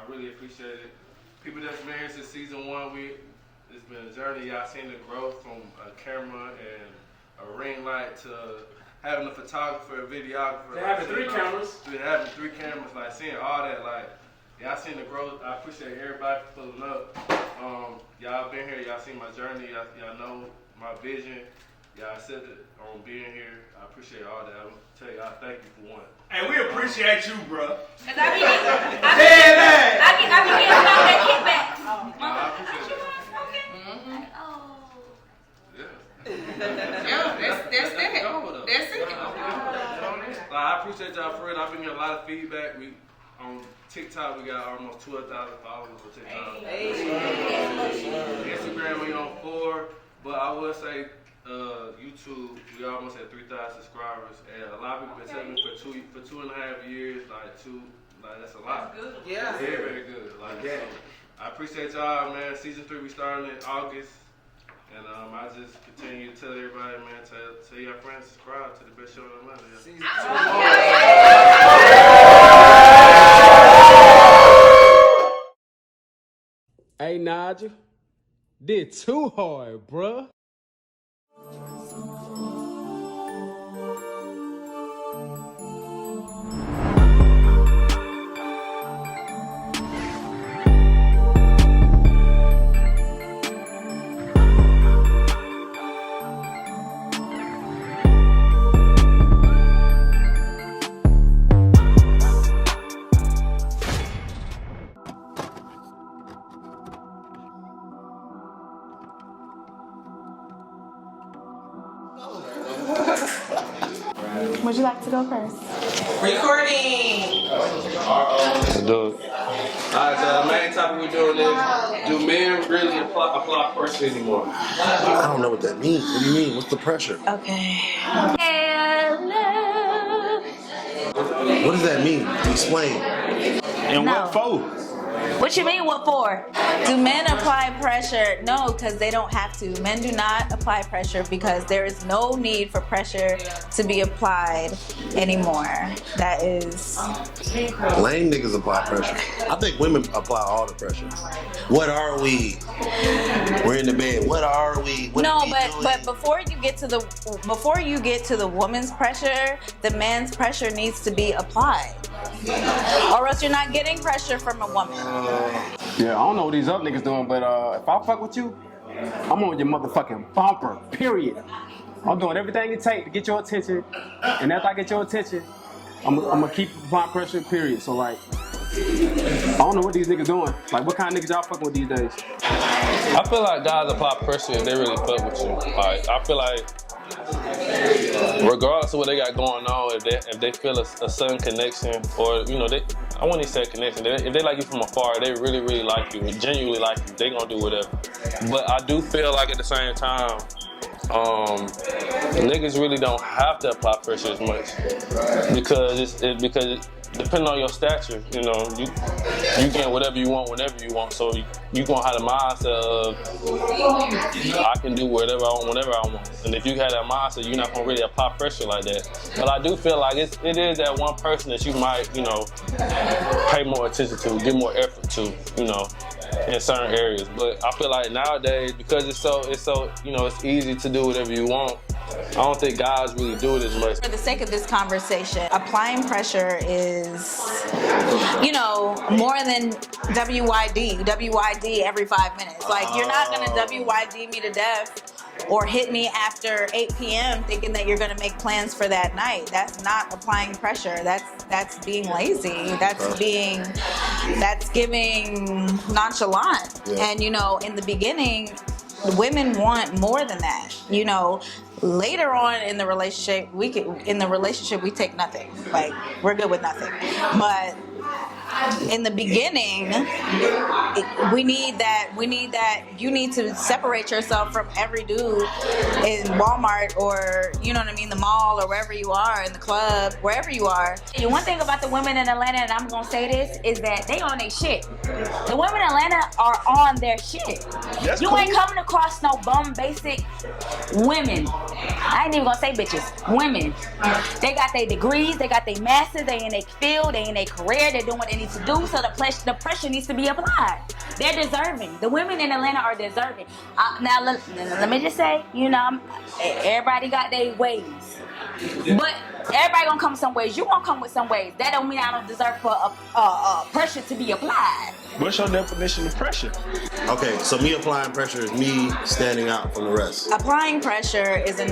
really appreciate it. People that's been here since season 1, it's been a journey. Y'all seen the growth from a camera and a ring light to having a photographer, a videographer. To having 3 cameras. To having 3 cameras, like seeing all that, like, y'all seen the growth. I appreciate everybody for pulling up. Y'all been here, y'all seen my journey, y'all know my vision. Y'all accepted on being here. I appreciate all that. I'm gonna tell y'all thank you for one. And we appreciate you, bro. Cause I be getting about that kickback. I appreciate it. That's it. I appreciate y'all for it. I've been getting a lot of feedback. On TikTok, we got almost 12,000 followers on TikTok. Instagram, we on 4. But I will say, YouTube, we almost at 3,000 subscribers. And a lot of people been telling me for 2.5 years, that's a lot. That's good. Yeah. Very, very good. So I appreciate y'all, man. Season 3, we starting in August. And I just continue to tell everybody, man, tell your friends, subscribe to the best show in Atlanta. Season 2. Hey, Nigel. Did too hard, bruh. Would you like to go first? Recording! Let's do it. Alright, so the main topic we're doing is, do men really apply pressure anymore? I don't know what that means. What do you mean? What's the pressure? Okay. What does that mean? Explain. And what for? What you mean, what for? Do men apply pressure? No, because they don't have to. Men do not apply pressure because there is no need for pressure to be applied anymore. That is... Lame niggas apply pressure. I think women apply all the pressure. What are we? We're in the bed. What are we? What no, are we doing? but before you get to the woman's pressure, the man's pressure needs to be applied. Or else you're not getting pressure from a woman. Yeah, I don't know what these other niggas doing, but if I fuck with you, I'm on your motherfucking bumper, period. I'm doing everything it takes to get your attention, and after I get your attention, I'm gonna keep applying pressure, period. So like, I don't know what these niggas doing. Like, what kind of niggas y'all fucking with these days? I feel like guys apply pressure if they really fuck with you. Like, I feel like regardless of what they got going on, if they feel a certain connection, or I wouldn't even say connection. If they like you from afar, they really, really like you, genuinely like you, they gonna do whatever. But I do feel like at the same time, niggas really don't have to apply pressure as much because depending on your stature, you get whatever you want whenever you want. So you gonna have the mindset of I can do whatever I want whenever I want. And if you have that mindset, you're not gonna really apply pressure like that. But I do feel like it is that one person that you might, pay more attention to, give more effort to, in certain areas. But I feel like nowadays, because it's so it's easy to do whatever you want, I don't think guys really do it as much. For the sake of this conversation, applying pressure is, more than WYD every 5 minutes. Like, you're not gonna WYD me to death or hit me after 8 p.m. thinking that you're gonna make plans for that night. That's not applying pressure. That's being lazy. That's giving nonchalant. Yeah. And in the beginning, women want more than that. Later on in the relationship, we take nothing. Like, we're good with nothing. But in the beginning, we need that. You need to separate yourself from every dude in Walmart or, the mall or wherever you are, in the club, wherever you are. And one thing about the women in Atlanta, and I'm gonna say this, is that they on their shit. The women in Atlanta are on their shit. You ain't coming across no bum basic women I ain't even gonna say bitches. Women. They got their degrees, they got their masters, they in their field, they in their career, they're doing what they need to do, so the pressure needs to be applied. They're deserving. The women in Atlanta are deserving. Now, let me just say, you know, everybody got their ways. But everybody gonna come some ways. You gonna come with some ways. That don't mean I don't deserve for pressure to be applied. What's your definition of pressure? Okay, so me applying pressure is me standing out from the rest. Applying pressure is a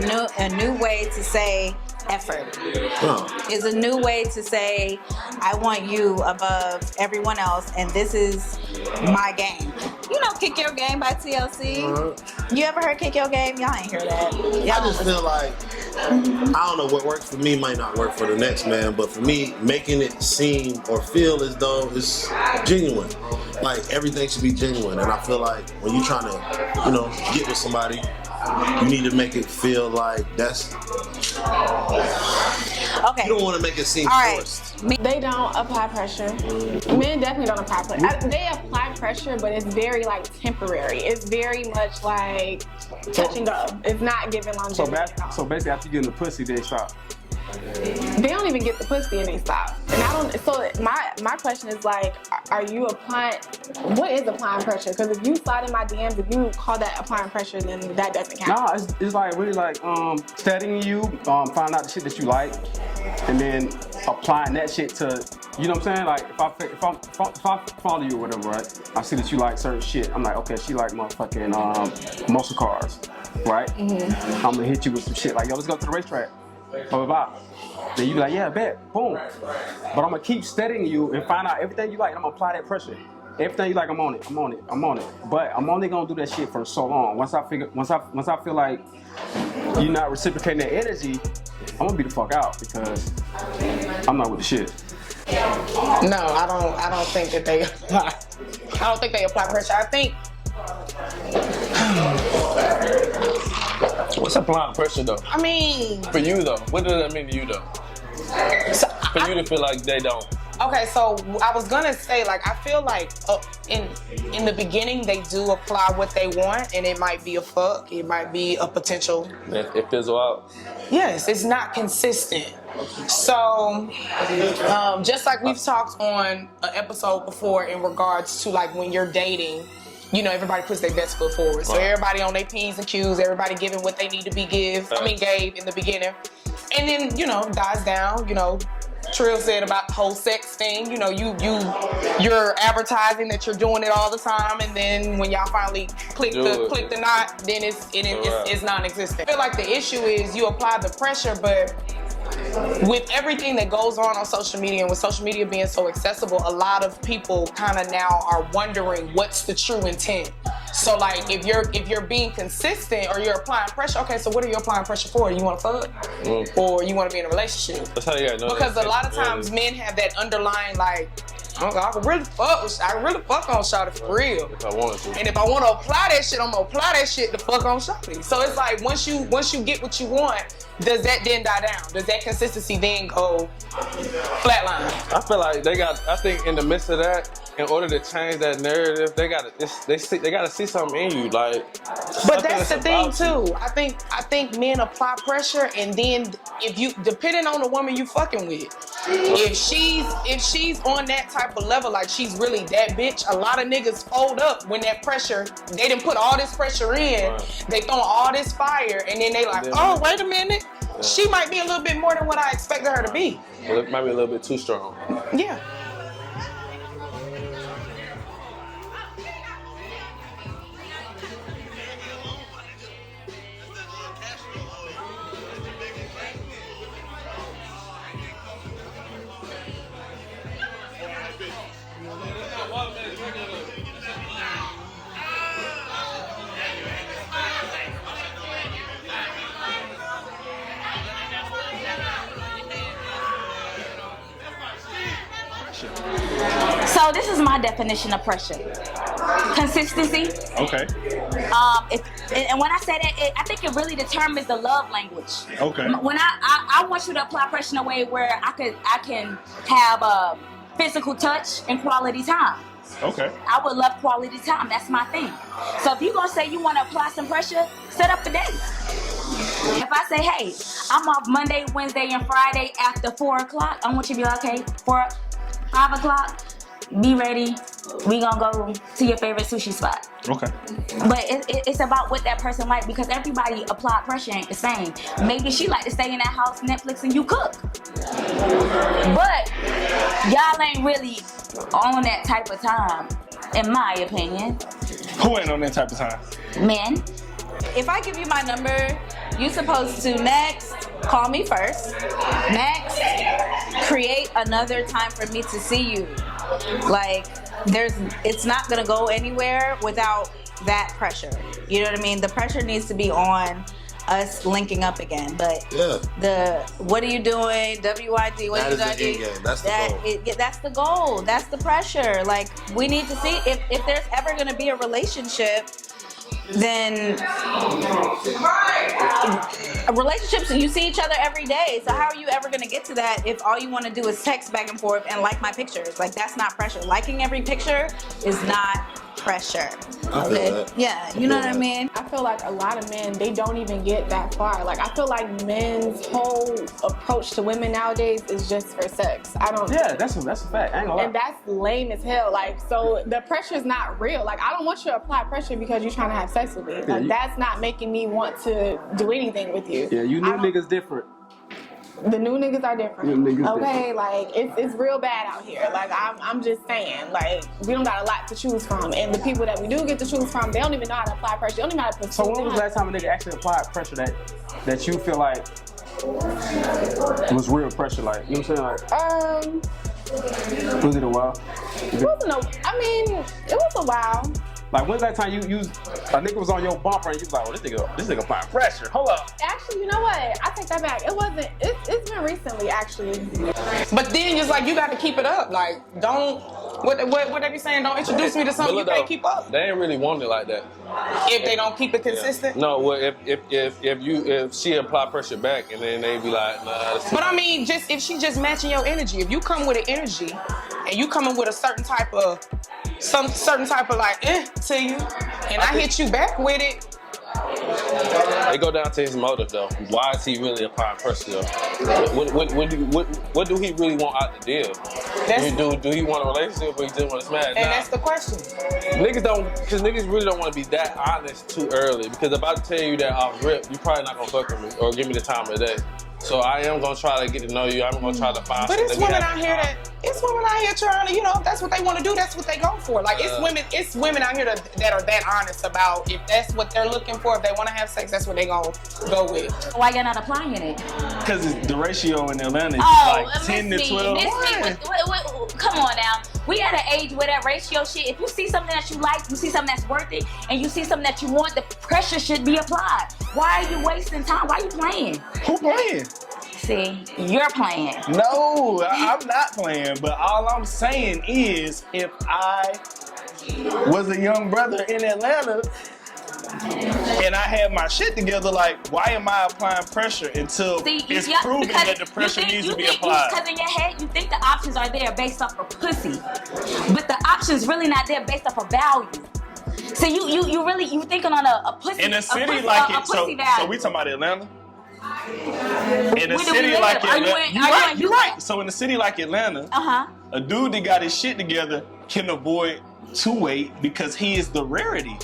new way to say effort. Is a new way to say I want you above everyone else, and this is my game. You know, Kick Your Game by TLC. You ever heard Kick Your Game? Y'all ain't hear that. Y'all I just feel like I don't know what works for me might not work for the next man, but for me, making it seem or feel as though it's genuine. Like everything should be genuine, and I feel like when you're trying to, you know, get with somebody, you need to make it feel like that's. Okay. You don't want to make it seem forced. They don't apply pressure. Men definitely don't apply pressure. They apply pressure, but it's very like temporary. It's very much like touch and go. It's not giving longevity. So basically, after you get in the pussy, they stop. They don't even get the pussy and they stop. And I don't. So my question is like, are you applying? What is applying pressure? Because if you slide in my DMs, if you call that applying pressure, then that doesn't count. Nah, it's like really like studying you, find out the shit that you like, and then applying that shit to, you know what I'm saying? Like if I follow you or whatever, right? I see that you like certain shit. I'm like, okay, she like motherfucking muscle cars, right? Mm-hmm. I'm gonna hit you with some shit like, yo, let's go to the racetrack. Blah, blah, blah. Then you be like, yeah, bet, boom. But I'm gonna keep studying you and find out everything you like, and I'm gonna apply that pressure. Everything you like, I'm on it. But I'm only gonna do that shit for so long. Once I feel like you're not reciprocating that energy, I'm gonna be the fuck out because I'm not with the shit. No, I don't think that they apply. I don't think they apply pressure. I think. What's applying pressure though? I mean, for you though, what does that mean to you though? For you to feel like they don't. Okay, so I was gonna say, like, I feel like in the beginning they do apply what they want, and it might be a fuck, it might be a potential. It fizzle out. Yes, it's not consistent. So, just like we've talked on an episode before in regards to like when you're dating, you know, everybody puts their best foot forward. So everybody on their P's and Q's, everybody giving what they need to be gave in the beginning. And then, you know, dies down, you know. Trill said about the whole sex thing, you know, you're advertising that you're doing it all the time, and then when y'all finally click the knot, then it's non-existent. I feel like the issue is you apply the pressure, but with everything that goes on social media, and with social media being so accessible, a lot of people kind of now are wondering what's the true intent. So like if you're being consistent or you're applying pressure, okay, so what are you applying pressure for? You want to fuck? Or you want to be in a relationship? That's how you gotta know. Because a lot of times men have that underlying like, I can really fuck on Shawty for real. If I wanted to. And if I want to apply that shit, I'm gonna apply that shit to fuck on Shawty. So it's like once you get what you want, does that then die down? Does that consistency then go flatline? I feel like I think in the midst of that, in order to change that narrative, they gotta see something in you, like. But that's the thing too. I think men apply pressure, and then if you, depending on the woman you fucking with, if she's on that type of level, like she's really that bitch, a lot of niggas fold up when that pressure, they done put all this pressure in, they throw all this fire, and then they like, oh, wait a minute, she might be a little bit more than what I expected her to be. Well, it might be a little bit too strong. Yeah. So this is my definition of pressure. Consistency. Okay. And when I say that, I think it really determines the love language. Okay. When I want you to apply pressure in a way where I can have physical touch and quality time. Okay. I would love quality time. That's my thing. So if you're gonna say you want to apply some pressure, set up a date. If I say, hey, I'm off Monday, Wednesday, and Friday after 4 o'clock, I want you to be like, okay, 5 o'clock, be ready. We gonna go to your favorite sushi spot. Okay. But it's about what that person like, because everybody applied pressure ain't the same. Maybe she like to stay in that house, Netflix, and you cook. But y'all ain't really on that type of time, in my opinion. Who ain't on that type of time? Men. If I give you my number, you supposed to next call me first. Next, create another time for me to see you. Like, it's not gonna go anywhere without that pressure. You know what I mean? The pressure needs to be on us linking up again. But what are you doing? WID, what are you gonna do? That's the goal. That's the goal. That's the pressure. Like, we need to see if there's ever gonna be a relationship, then relationships, you see each other every day. So how are you ever gonna get to that if all you want to do is text back and forth and like my pictures? Like, that's not pressure. Liking every picture is not pressure. Okay? Yeah, you know what I mean? I feel like a lot of men, they don't even get that far. Like, I feel like men's whole approach to women nowadays is just for sex. Yeah, that's a fact. I ain't gonna lie. And that's lame as hell. Like, so the pressure is not real. Like, I don't want you to apply pressure because you're trying to have sex with me. Like, that's not making me want to do anything with you. Yeah, you new niggas different. The new niggas are different. New niggas okay, different. like it's real bad out here. Like I'm just saying, like we don't got a lot to choose from, and the people that we do get to choose from, they don't even know how to apply pressure. They don't even know how to put. So when was the last time a nigga actually applied pressure that you feel like was real pressure? Like, you know what I'm saying? Like, was it a while? It was a while. Like, when's that time you a nigga was on your bumper and you was like, oh, this nigga applying pressure. Hold up. Actually, you know what? I take that back. It wasn't. It's been recently, actually. But then it's like, you got to keep it up. Like, don't, what they be saying, don't introduce me to something you can't keep up. They ain't really want it like that. If they don't keep it consistent? Yeah. No, well, if she apply pressure back and then they be like, nah. But I mean, just if she just matching your energy, if you come with an energy and you coming with a certain type of like to you, and I hit you back with it. It go down to his motive though. Why is he really applying pressure though? What do he really want out the deal? Do he want a relationship or he just want to smash? And that's the question. Because niggas really don't want to be that honest too early. Because if I tell you that off rip, you probably not gonna fuck with me or give me the time of the day. So I am gonna try to get to know you. I'm gonna try to find. But it's women out here trying to, if that's what they want to do, that's what they go for. Like, it's women out here that are that honest about if that's what they're looking for. If they want to have sex, that's what they gonna go with. Why you're not applying it? Because the ratio in Atlanta is like 10 to 12. Come on now. We at an age where that ratio shit, if you see something that you like, you see something that's worth it, and you see something that you want, the pressure should be applied. Why are you wasting time? Why are you playing? Who playing? See, you're playing. No, I'm not playing. But all I'm saying is, if I was a young brother in Atlanta and I had my shit together, like, why am I applying pressure until it's proven that the pressure needs to be applied? Because in your head, you think the options are there based off of pussy. But the options really not there based off of value. So you thinking on a pussy. In a city like it, so we talking about Atlanta? In a city like Atlanta, you're right. So in a city like Atlanta, a dude that got his shit together can avoid two-way because he is the rarity.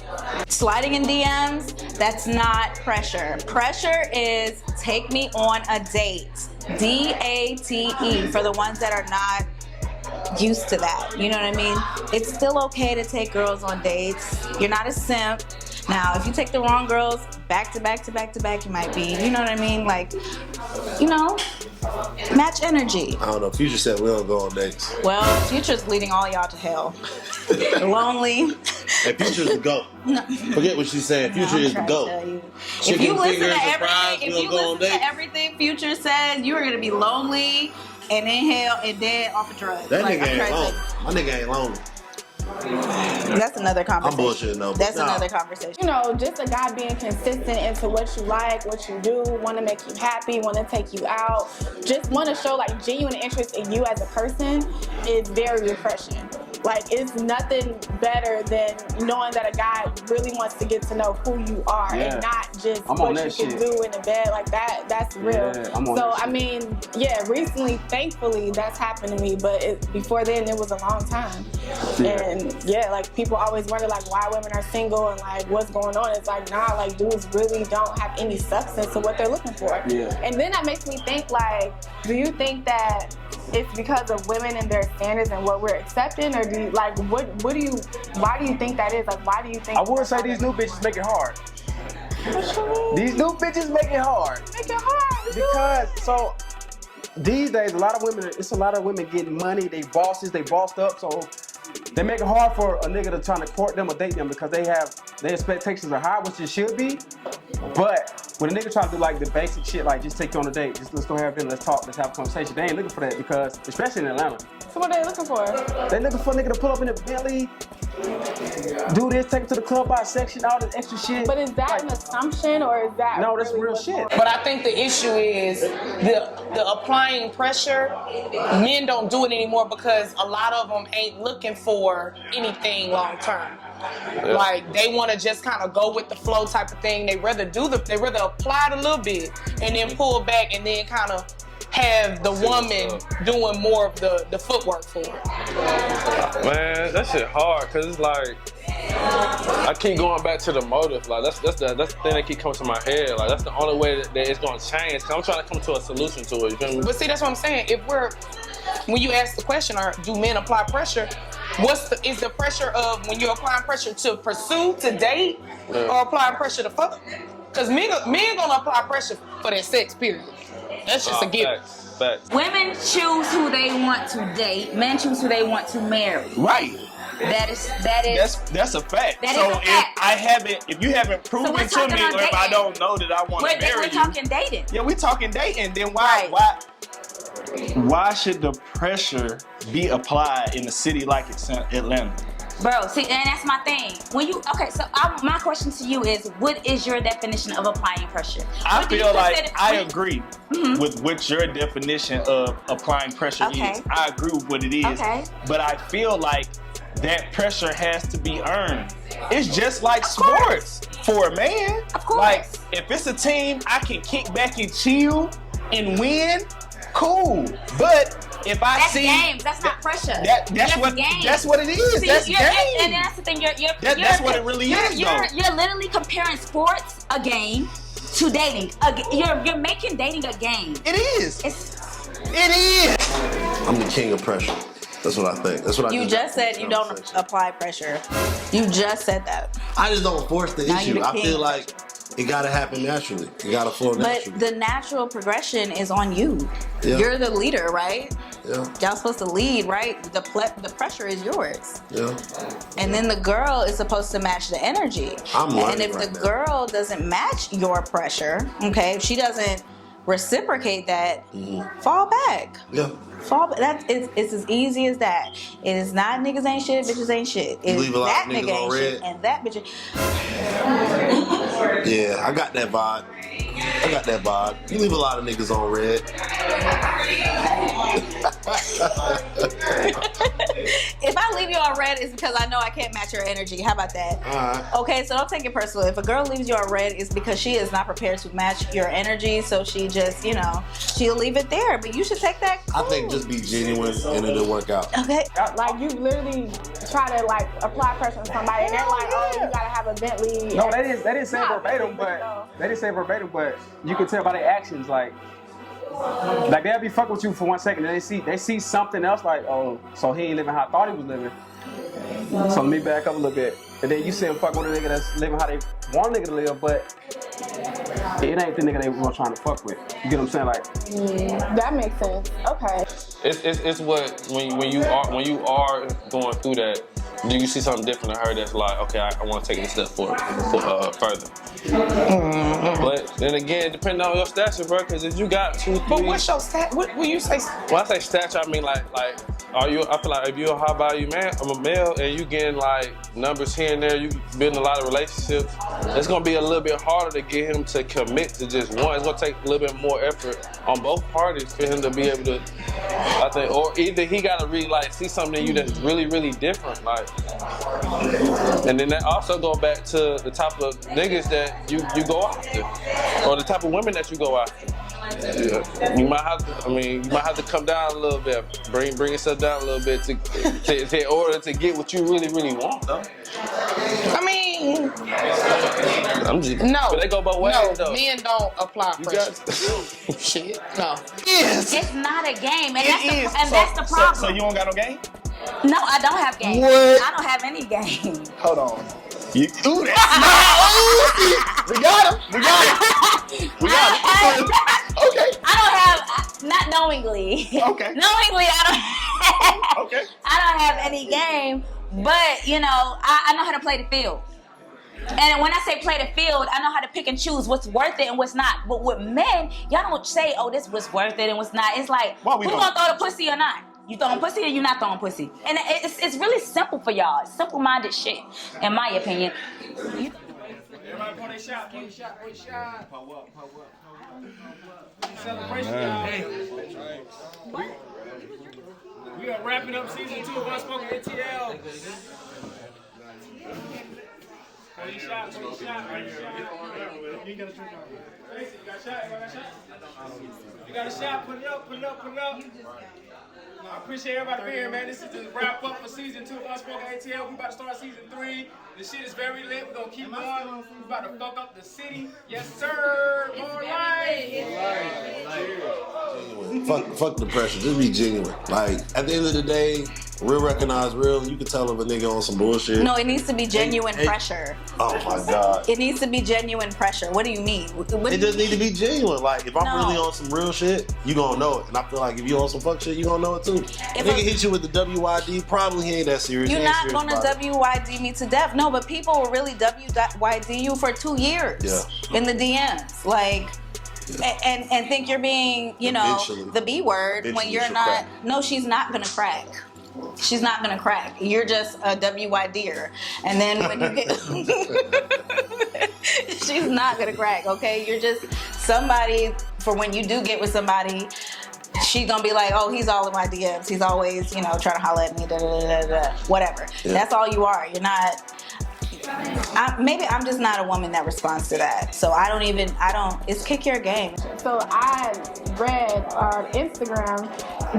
Sliding in DMs, that's not pressure. Pressure is take me on a date. DATE for the ones that are not used to that. You know what I mean? It's still okay to take girls on dates. You're not a simp. Now, if you take the wrong girls back to back to back to back, you might be. You know what I mean? Like, match energy. I don't know. Future said we don't go on dates. Well, Future's leading all y'all to hell. Lonely. And Future's the GOAT. No. Forget what she's saying. Future is the GOAT. If you listen to everything Future says, you are going to be lonely and in hell and dead off of drugs. That nigga ain't lonely. My nigga ain't lonely. That's another conversation. I'm bullshitting though. That's another conversation. Just a guy being consistent into what you like, what you do, want to make you happy, want to take you out, just want to show like genuine interest in you as a person is very refreshing. Like, it's nothing better than knowing that a guy really wants to get to know who you are and not just what you can do in the bed. Like, that's real. Yeah, I'm on so, that shit. I mean, yeah, recently, thankfully, that's happened to me. But before then, it was a long time. And, yeah, like, people always wonder, like, why women are single and, like, what's going on. It's like, nah, like, dudes really don't have any substance to what they're looking for. Yeah. And then that makes me think, like, do you think that it's because of women and their standards and what we're accepting, or do you, like, why do you think that is? Like, why do you think? I would say these new bitches make it hard. These new bitches make it hard. Make it hard. Because, so, these days, it's a lot of women getting money, they bosses, they bossed up, so they make it hard for a nigga to try to court them or date them because their expectations are high, which it should be. But when a nigga try to do like the basic shit, like just take you on a date, just let's go have dinner, let's talk, let's have a conversation, they ain't looking for that because, especially in Atlanta. So what are they looking for? They looking for a nigga to pull up in a Bentley, do this, take it to the club by section, all this extra shit. But is that an assumption or is that no, that's really real shit. But I think the issue is the applying pressure. Men don't do it anymore because a lot of them ain't looking for anything long term. Yeah. Like they want to just kind of go with the flow type of thing. They rather apply it a little bit and then pull back and then kind of have the woman doing more of the footwork for it. Man, that shit hard because it's like I keep going back to the motive. Like that's the thing that keep coming to my head. Like that's the only way that it's gonna change. Cause I'm trying to come to a solution to it. You feel me? But see, that's what I'm saying. When you ask the question, or do men apply pressure? Is the pressure of when you're applying pressure to pursue, to date, or applying pressure to fuck? Because men gonna apply pressure for their sex, period. That's just a given. Facts. Women choose who they want to date. Men choose who they want to marry. Right. That's a fact. That so is a fact. if you haven't proven we're to me, talking on or if I dating. don't know that I want to marry We're you, talking dating. yeah, we're talking dating. Then Right. why should the pressure be applied in a city like Atlanta? Bro, see, and that's my thing. My question to you is, what is your definition of applying pressure? I feel like I agree with what your definition of applying pressure is. I agree with what it is. Okay. But I feel like that pressure has to be earned. It's just like sports for a man. Of course. Like, if it's a team I can kick back and chill and win, cool. But if that's games. That's not pressure. That's what it is. See, that's games. And that's the thing. That's what it really is. You're literally comparing sports, a game, to dating. You're making dating a game. It is. It is. I'm the king of pressure. That's what I think. That's what You just said you don't apply pressure. You just said that. I just don't force the Now issue. you're the I king. feel like it gotta happen naturally. It gotta flow naturally. But the natural progression is on you. Yeah. You're the leader, right? Yeah. Y'all supposed to lead, right? The pressure is yours. Yeah. And then the girl is supposed to match the energy. I'm learning And if right the now. girl doesn't match your pressure, okay, if she doesn't reciprocate that, fall back. Yeah. Fall back. It's as easy as that. It is not niggas ain't shit, bitches ain't shit. It's leave a lot that of niggas nigga on ain't red. shit and that bitch. Yeah, I got that vibe. You leave a lot of niggas on red. If I leave you on red, it's because I know I can't match your energy. How about that? Alright. Okay, so don't take it personal. If a girl leaves you on red, it's because she is not prepared to match your energy. So she just, she'll leave it there. But you should take that. I think just be genuine and it'll work out. Okay. Like, you literally try to, like, apply pressure on somebody and they're like, oh, you gotta have a Bentley. No, they didn't say verbatim, but you can tell by their actions, like they'll be fucking with you for 1 second, and they see something else, like, oh, so he ain't living how I thought he was living. So let me back up a little bit, and then you see him fuck with a nigga that's living how they want a nigga to live, but it ain't the nigga they were trying to fuck with. You get what I'm saying? Like, that makes sense. Okay. It's what when you are going through that, do you see something different in her that's like, okay, I want to take it a step further? But then again, depending on your stature, bro, because if you got 2, 3... But what's your stat? What when you say? When I say stature, I mean like, are you? I feel like if you're a high value man, I'm a male, and you getting like numbers here and there, you building a lot of relationships. It's gonna be a little bit harder to get him to commit to just one. It's gonna take a little bit more effort on both parties for him to be able to, I think, or either he gotta really like see something in you that's really, really different, like. And then that also go back to the type of niggas that you go after, or the type of women that you go after. Yeah. You might have to. I mean, you might have to come down a little bit, bring yourself down a little bit to in order to get what you really, really want, though. I mean, I'm just no. But they go both ways, though. Men don't apply pressure. Shit, no. Yes. It's not a game, and It that's the problem. So you don't got no game? No, I don't have game. What? I don't have any game. Hold on. Ooh, that's we got him. We got him. We got him. Okay. I don't have, not knowingly. Okay. Knowingly, I don't. Okay. I don't have any game, but you know, I know how to play the field. And when I say play the field, I know how to pick and choose what's worth it and what's not. But with men, y'all don't say, oh, this was worth it and what's not. It's like, who gonna throw the pussy or not? You throwing pussy or you not throwing pussy? And it's really simple for y'all. It's simple-minded shit, in my opinion. Everybody pour their shot, pour your shot, pour your shot. Pull up, pull up. Celebration, y'all. We are wrapping up season 2 of Unspoken ATL. Pour your shot, pour your shot, pour your shot. You got a drink on. You got a shot, you got a shot? You got a shot, put it up, put it up, put it up. I appreciate everybody being here, man. This is the wrap up for season 2 of Unspoken ATL. We about to start season 3. The shit is very lit. We're gonna keep going. We about to fuck up the city. Yes, sir. More life. Fuck the pressure. Just be genuine. Like, at the end of the day, real recognize real. You can tell if a nigga on some bullshit. No, it needs to be genuine pressure. Oh my God. It needs to be genuine pressure. What do you mean? It just need to be genuine. Like, if I'm really on some real shit, you gonna know it. And I feel like if you on some fuck shit, you gonna know it too. If nigga hit you with the WYD, probably he ain't that serious. You're not gonna WYD me to death. No, but people will really WYD you for 2 years in the DMs. Like, and think you're being, you know, the B word when you're not. Crack. No, she's not gonna crack. She's not gonna crack. You're just a WYDer. And then when you get, she's not gonna crack. Okay, you're just somebody for when you do get with somebody. She's gonna be like, oh, he's all in my DMs. He's always, you know, trying to holler at me. Da, da, da, da, da. Whatever. Yeah. That's all you are. You're not. Maybe I'm just not a woman that responds to that. So I don't. It's kick your game. So I read on Instagram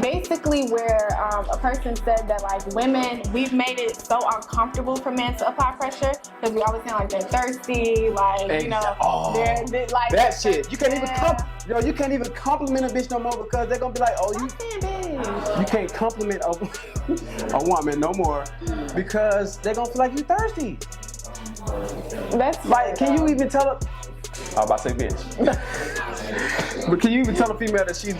basically where a person said that like women, we've made it so uncomfortable for men to apply pressure because we always sound like they're thirsty, like you know, they're like that shit. You can't even you can't even compliment a bitch no more because they're gonna be like, oh, you can't compliment a woman no more because they're gonna feel like you thirsty. That's like, can you even tell her? I was about to say bitch. But can you even tell a female that she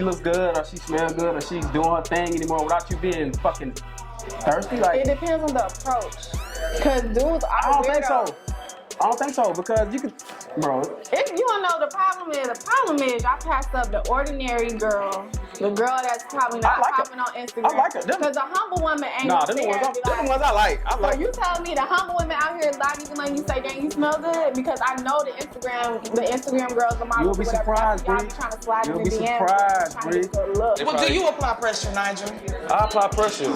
looks good or she smells good or she's doing her thing anymore without you being fucking thirsty? Like, it depends on the approach. Cause dudes are I don't think so because you could, bro. If you don't know, the problem is I passed up the ordinary girl, the girl that's probably not popping on Instagram. I like her. Because a humble woman ain't them the ones I like. So you telling me the humble women out here is not even letting you say, dang, you smell good? Because I know the Instagram girls, the models, you'll be surprised, y'all be trying to slide in the DMs. You'll be surprised, Bree. Well, do you apply pressure, Nigel? I apply pressure.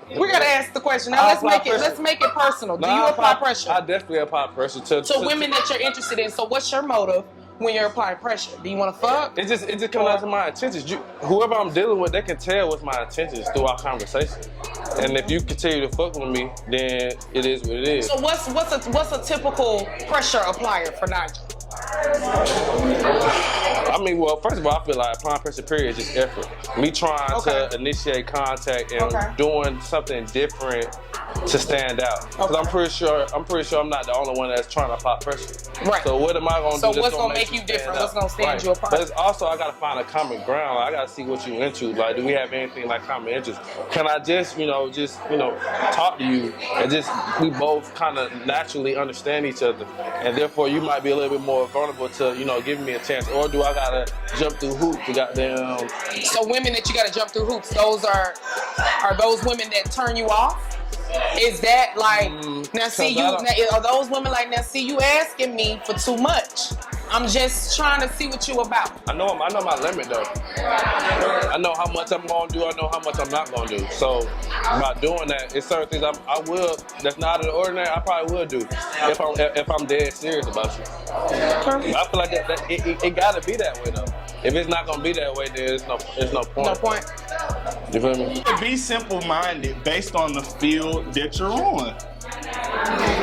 We gotta ask the question. Now let's make it personal. Do you apply pressure? I definitely apply pressure to women that you're interested in. So what's your motive when you're applying pressure? Do you want to fuck? It just comes out to my intentions. Whoever I'm dealing with, they can tell what's my intentions through our conversation. And if you continue to fuck with me, then it is what it is. So what's a typical pressure applier for Nigel? I mean, well, first of all, I feel like applying pressure period is just effort. Me trying to initiate contact and doing something different to stand out. Because I'm pretty sure I'm not the only one that's trying to apply pressure. Right. So what am I gonna do? So what's gonna make you different? What's gonna stand you apart? But it's also I gotta find a common ground. Like, I gotta see what you into. Like, do we have anything like common interests? Can I just talk to you and just we both kind of naturally understand each other, and therefore you might be a little bit more vulnerable to giving me a chance, or do I gotta jump through hoops to goddamn? So women that you gotta jump through hoops, those are those women that turn you off? Is that like now? See you are those women like now? See you asking me for too much. I'm just trying to see what you about. I know my limit though. I know how much I'm gonna do. I know how much I'm not gonna do. So by doing that, it's certain things I will. That's not out of the ordinary. I probably will do if I'm dead serious about you. I feel like it gotta be that way though. If it's not gonna be that way, then it's no point. No point. You feel me? Be simple-minded based on the field that you're on.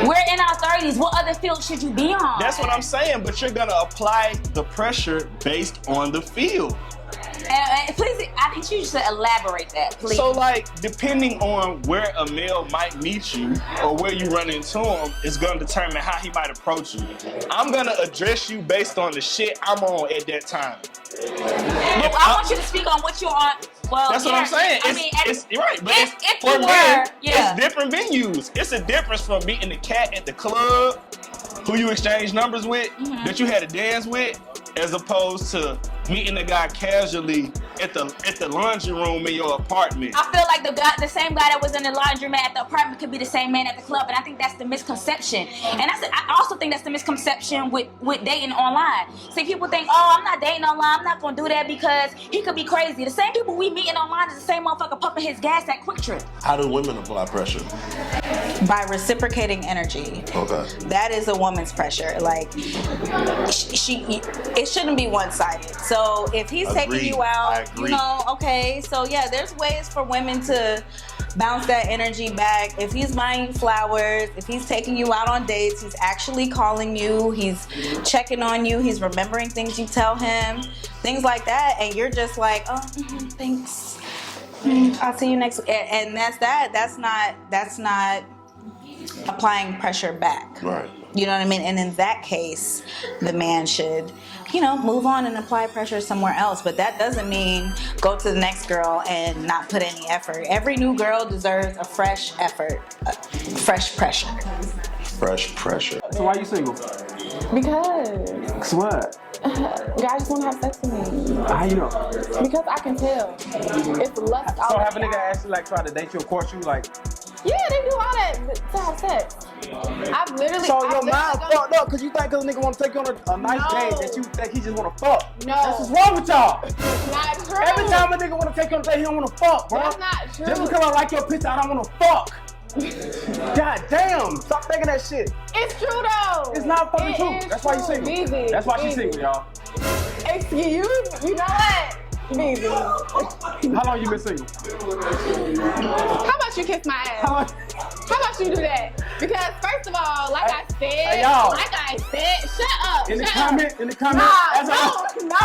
We're in our 30s. What other field should you be on? That's what I'm saying, but you're gonna apply the pressure based on the field. Please, I think you should elaborate that, please. So, like, depending on where a male might meet you or where you run into him is gonna determine how he might approach you. I'm gonna address you based on the shit I'm on at that time. I want you to speak on what you're on. Well, that's what I'm saying. It's different venues. It's a difference from meeting the cat at the club, who you exchange numbers with, that you had to dance with, as opposed to meeting the guy casually at the laundry room in your apartment. I feel like the same guy that was in the laundromat at the apartment could be the same man at the club, and I think that's the misconception. And I also think that's the misconception with dating online. See, people think, oh, I'm not dating online, I'm not gonna do that because he could be crazy. The same people we meeting online is the same motherfucker pumping his gas at Quick Trip. How do women apply pressure? By reciprocating energy. Okay. That is a woman's pressure. Like, it shouldn't be one-sided. So if he's taking you out, okay. So yeah, there's ways for women to bounce that energy back. If he's buying you flowers, if he's taking you out on dates, he's actually calling you, he's checking on you, he's remembering things you tell him, things like that, and you're just like, oh, thanks. I'll see you next week. And that's that. That's not applying pressure back. Right. You know what I mean? And in that case, the man should, move on and apply pressure somewhere else. But that doesn't mean go to the next girl and not put any effort. Every new girl deserves a fresh effort, fresh pressure. Fresh pressure. So why you single? Because What? guys just want to have sex with me. How you know? Because I can tell. It's lust out. So have a nigga actually like try to date you or court you like? Yeah, they do all that to have sex. I've literally. So your mind fucked up because you think a nigga want to take you on a nice date that you think he just want to fuck. No. That's what's wrong with y'all. It's not true. Every time a nigga want to take you on a date, he don't want to fuck, bro. That's not true. Just because I like your picture, I don't want to fuck. God damn! Stop thinking that shit. It's true though. It's not fucking true. Is That's why you single. Easy. That's why she's Easy. single, y'all. Excuse you know what? Easy. How long you been single? How about you kiss my ass? How long? How about you do that? Because first of all, like I said, shut up. In the comment. No.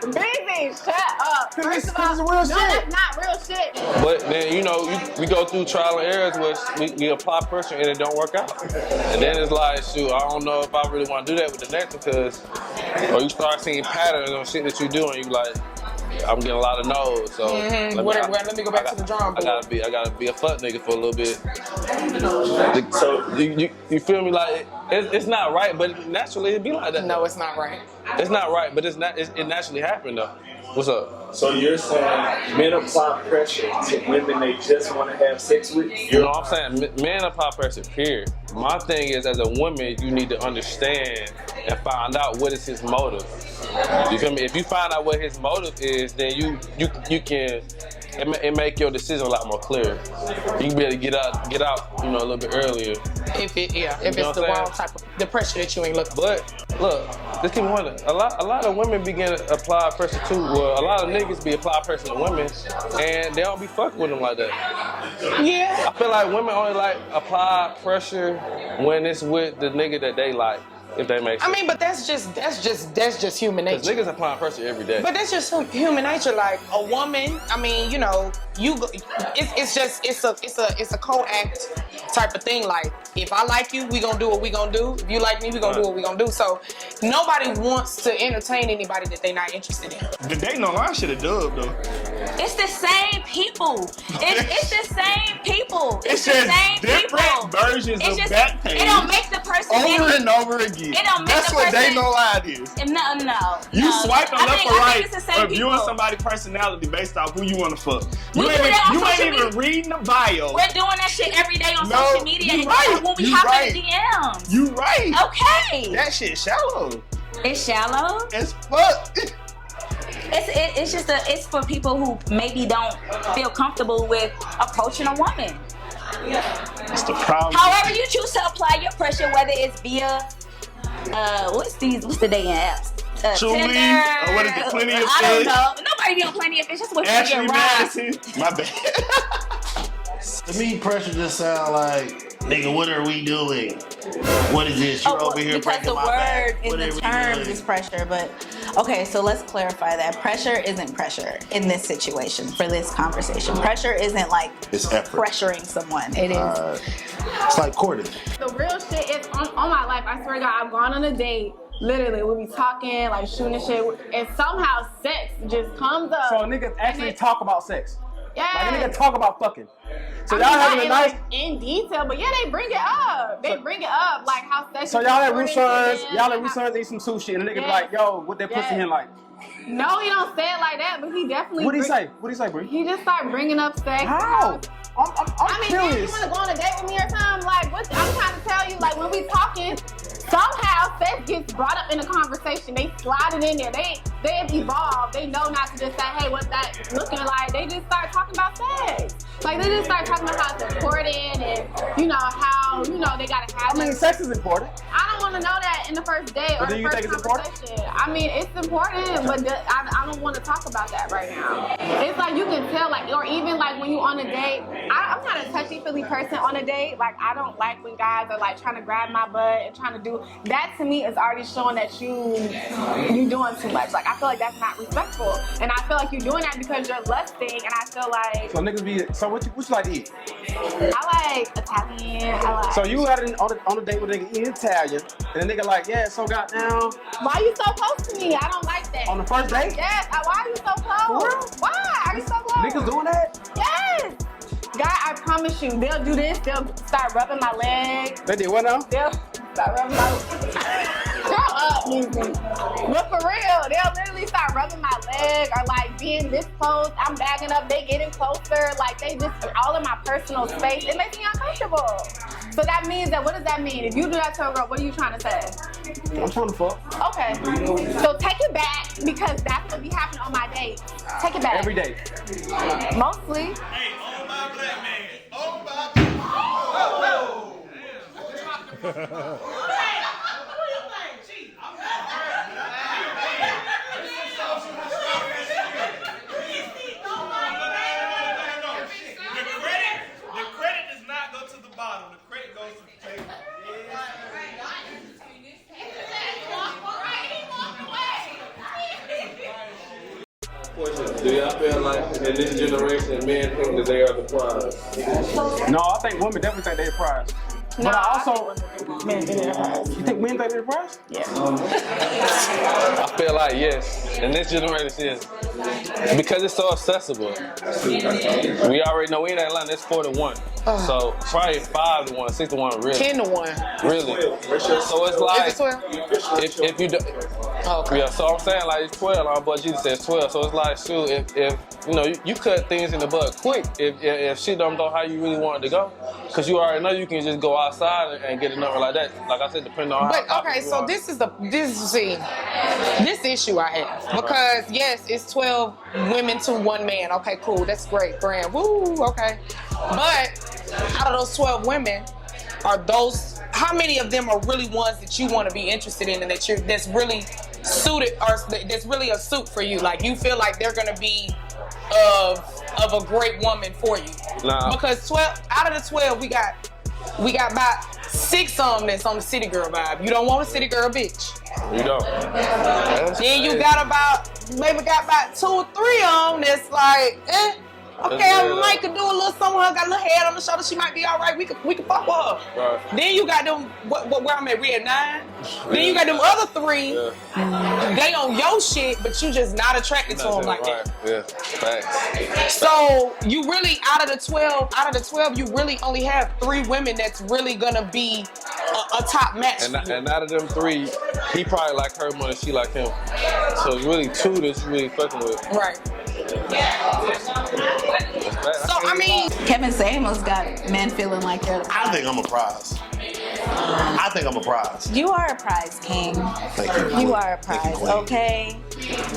Busy, shut up. First of all, it's real shit. That's not real shit. But then we go through trial and errors where we apply pressure and it don't work out. And then it's like, shoot, I don't know if I really want to do that with the next because, or you start seeing patterns on shit that you do and you like, I'm getting a lot of no's, so let me go back to the drawing board. I gotta be a fuck nigga for a little bit. So you feel me? Like it's not right, but naturally it be like that. No, it's not right. It's not right, but it naturally happened though. What's up? So you're saying men apply pressure to women they just want to have sex with? You know what I'm saying? Men apply pressure, period. My thing is, as a woman, you need to understand and find out what is his motive. You feel me? If you find out what his motive is, then you can it make your decision a lot more clear. You can be able to get out, a little bit earlier. If it's the wrong type of the pressure that you ain't looking for. But look, let's keep wondering. A lot of women begin to apply pressure too. Well, a lot of niggas be applying pressure to women, and they don't be fucking with them like that. Yeah. I feel like women only like apply pressure when it's with the nigga that they like. if that makes sense. I mean, but that's just human Because nature. niggas applying pressure every day. But that's just human nature. Like a woman, I mean, you know, it's a co-act type of thing. Like if I like you, we gonna do what we gonna do. If you like me, we gonna do what we gonna do. So nobody wants to entertain anybody that they not interested in. The dating online shit a dub though. It's the same people. It's the same people. It's the just same different people. versions It's of just, that page. It don't make the person Over and over again. It don't make That's the what person, dating online is. No. You swiping I left think- or I right think it's the same of viewing people. somebody's personality based off who you want to fuck. We You do that on ain't social even media. reading the bio. We're doing that shit every day on No, social media. you And right. when we You hop right. in DMs. You right. Okay. That shit shallow. It's shallow. It's fuck. It's for people who maybe don't feel comfortable with approaching a woman. That's the problem. However you choose to apply your pressure, whether it's via what's the dating apps? Truly, Tinder, or what is it, Plenty of I don't Fish? know. Nobody be on Plenty of Fish. That's what you Ashley get right. Madison. My bad. To me, pressure just sound like, nigga, what are we doing? What is this? You're over here because breaking the my back. word in What the are we terms doing? is pressure. But okay, so let's clarify that pressure isn't pressure in this situation for this conversation. Pressure isn't like It's effort. pressuring someone. It is. It's like courting. The real shit is on my life. I swear to God, I've gone on a date. Literally, we'll be talking, like shooting shit, and somehow sex just comes up. So niggas actually talk about sex. Yeah. Like a nigga talk about fucking. So I y'all mean, having not a nice. in detail, but yeah, they bring it up. They bring it up, like how sex. So is y'all at important Roussan's, to them, y'all at and how- Roussan's eat some sushi, and the nigga be Yes. like, yo, what that pussy Yes. in like? No, he don't say it like that, but he definitely. What do he say? What do he say, Bree? He just start bringing up sex. How? I'm I mean, man, you curious. want to go on a date with me or something? Like, what? I'm trying to tell you, like, when we talking, somehow sex gets brought up in the conversation. They slide it in there. They have evolved. They know not to just say, hey, what's that looking like? They just start talking about sex. Like, they just start talking about how it's important and, you know, how, you know, they got to have I mean, it. sex is important. I don't want to know that in the first date or But do the you first think it's important? conversation. I mean, it's important, but I don't want to talk about that right now. It's like you can tell, like, or even like when you on a date. I'm not a touchy-feely person on a date. Like, I don't like when guys are like trying to grab my butt and trying to do that. To me, is already showing that you doing too much. Like, I feel like that's not respectful, and I feel like you're doing that because you're lusting. And I feel like So niggas be. So what you like to eat? I like Italian. I like. So you had on a date with a nigga eating Italian, and the nigga like, yeah, so goddamn. Why you so close to me? I don't like that. On the first date? Yes. Why are you so close? For real? Why are you so close? Niggas doing that? Yes. Guy, I promise you, they'll do this. They'll start rubbing my leg. They did what now? They'll start rubbing my Grow up, Newsy. But for real, they'll literally start rubbing my leg or like being this close. I'm bagging up. They getting closer. Like they just all in my personal space. It makes me uncomfortable. So that means that, what does that mean? If you do that to a girl, what are you trying to say? I'm trying to fuck. Okay. So take it back because that's what be happening on my date. Take it back. Every day. Mostly. Hey, oh my black man. Oh my. The credit does not go to the bottom. The credit goes to the table. Do y'all feel like in this generation, men think that they are the prize? No, I think women definitely think they're the prize. But I also, Men think they're the prize. you think men think they're the prize? I feel like yes. In this generation, yes. Because it's so accessible. We already know we in Atlanta, it's 4-1. So probably 5-1, 6-1, really. 10-1. Really. So it's like, Is it 12? if you do, Okay. yeah, so I'm saying like it's 12, our boy Jesus says 12. So it's like, shoot, if you know, you cut things in the bud quick, if shit don't go how you really want it to go, because you already know you can just go outside and get a number like that. Like I said, depending on But how okay, popular so you are. this issue I have because yes, it's 12 women to 1 man. Okay, cool, that's great, grand, woo, okay. But out of those 12 women, are those how many of them are really ones that you want to be interested in and that's really suited or that's really a suit for you? Like you feel like they're gonna be of a great woman for you? Nah. Because 12 out of the 12 we got about 6 of them that's on the city girl vibe. You don't want a city girl bitch. You don't. Then you got about 2 or 3 of them that's like, okay, I might could do a little something with her, got a little head on the shoulder, she might be all right, we could fuck with her. Right. Then you got them, where I'm at, we at 9. Then you got them other 3, they on your shit, but you just not attracted to them like that. Yeah, facts. So you really, out of the 12, you really only have 3 women that's really gonna be a top match. And out of them 3, he probably like her more than she like him. So it's really 2 that you really fucking with. Right. So I mean, Kevin Samuels got men feeling like they're the prize. I think I'm a prize. You are a prize, King. Thank you. You are a prize, okay?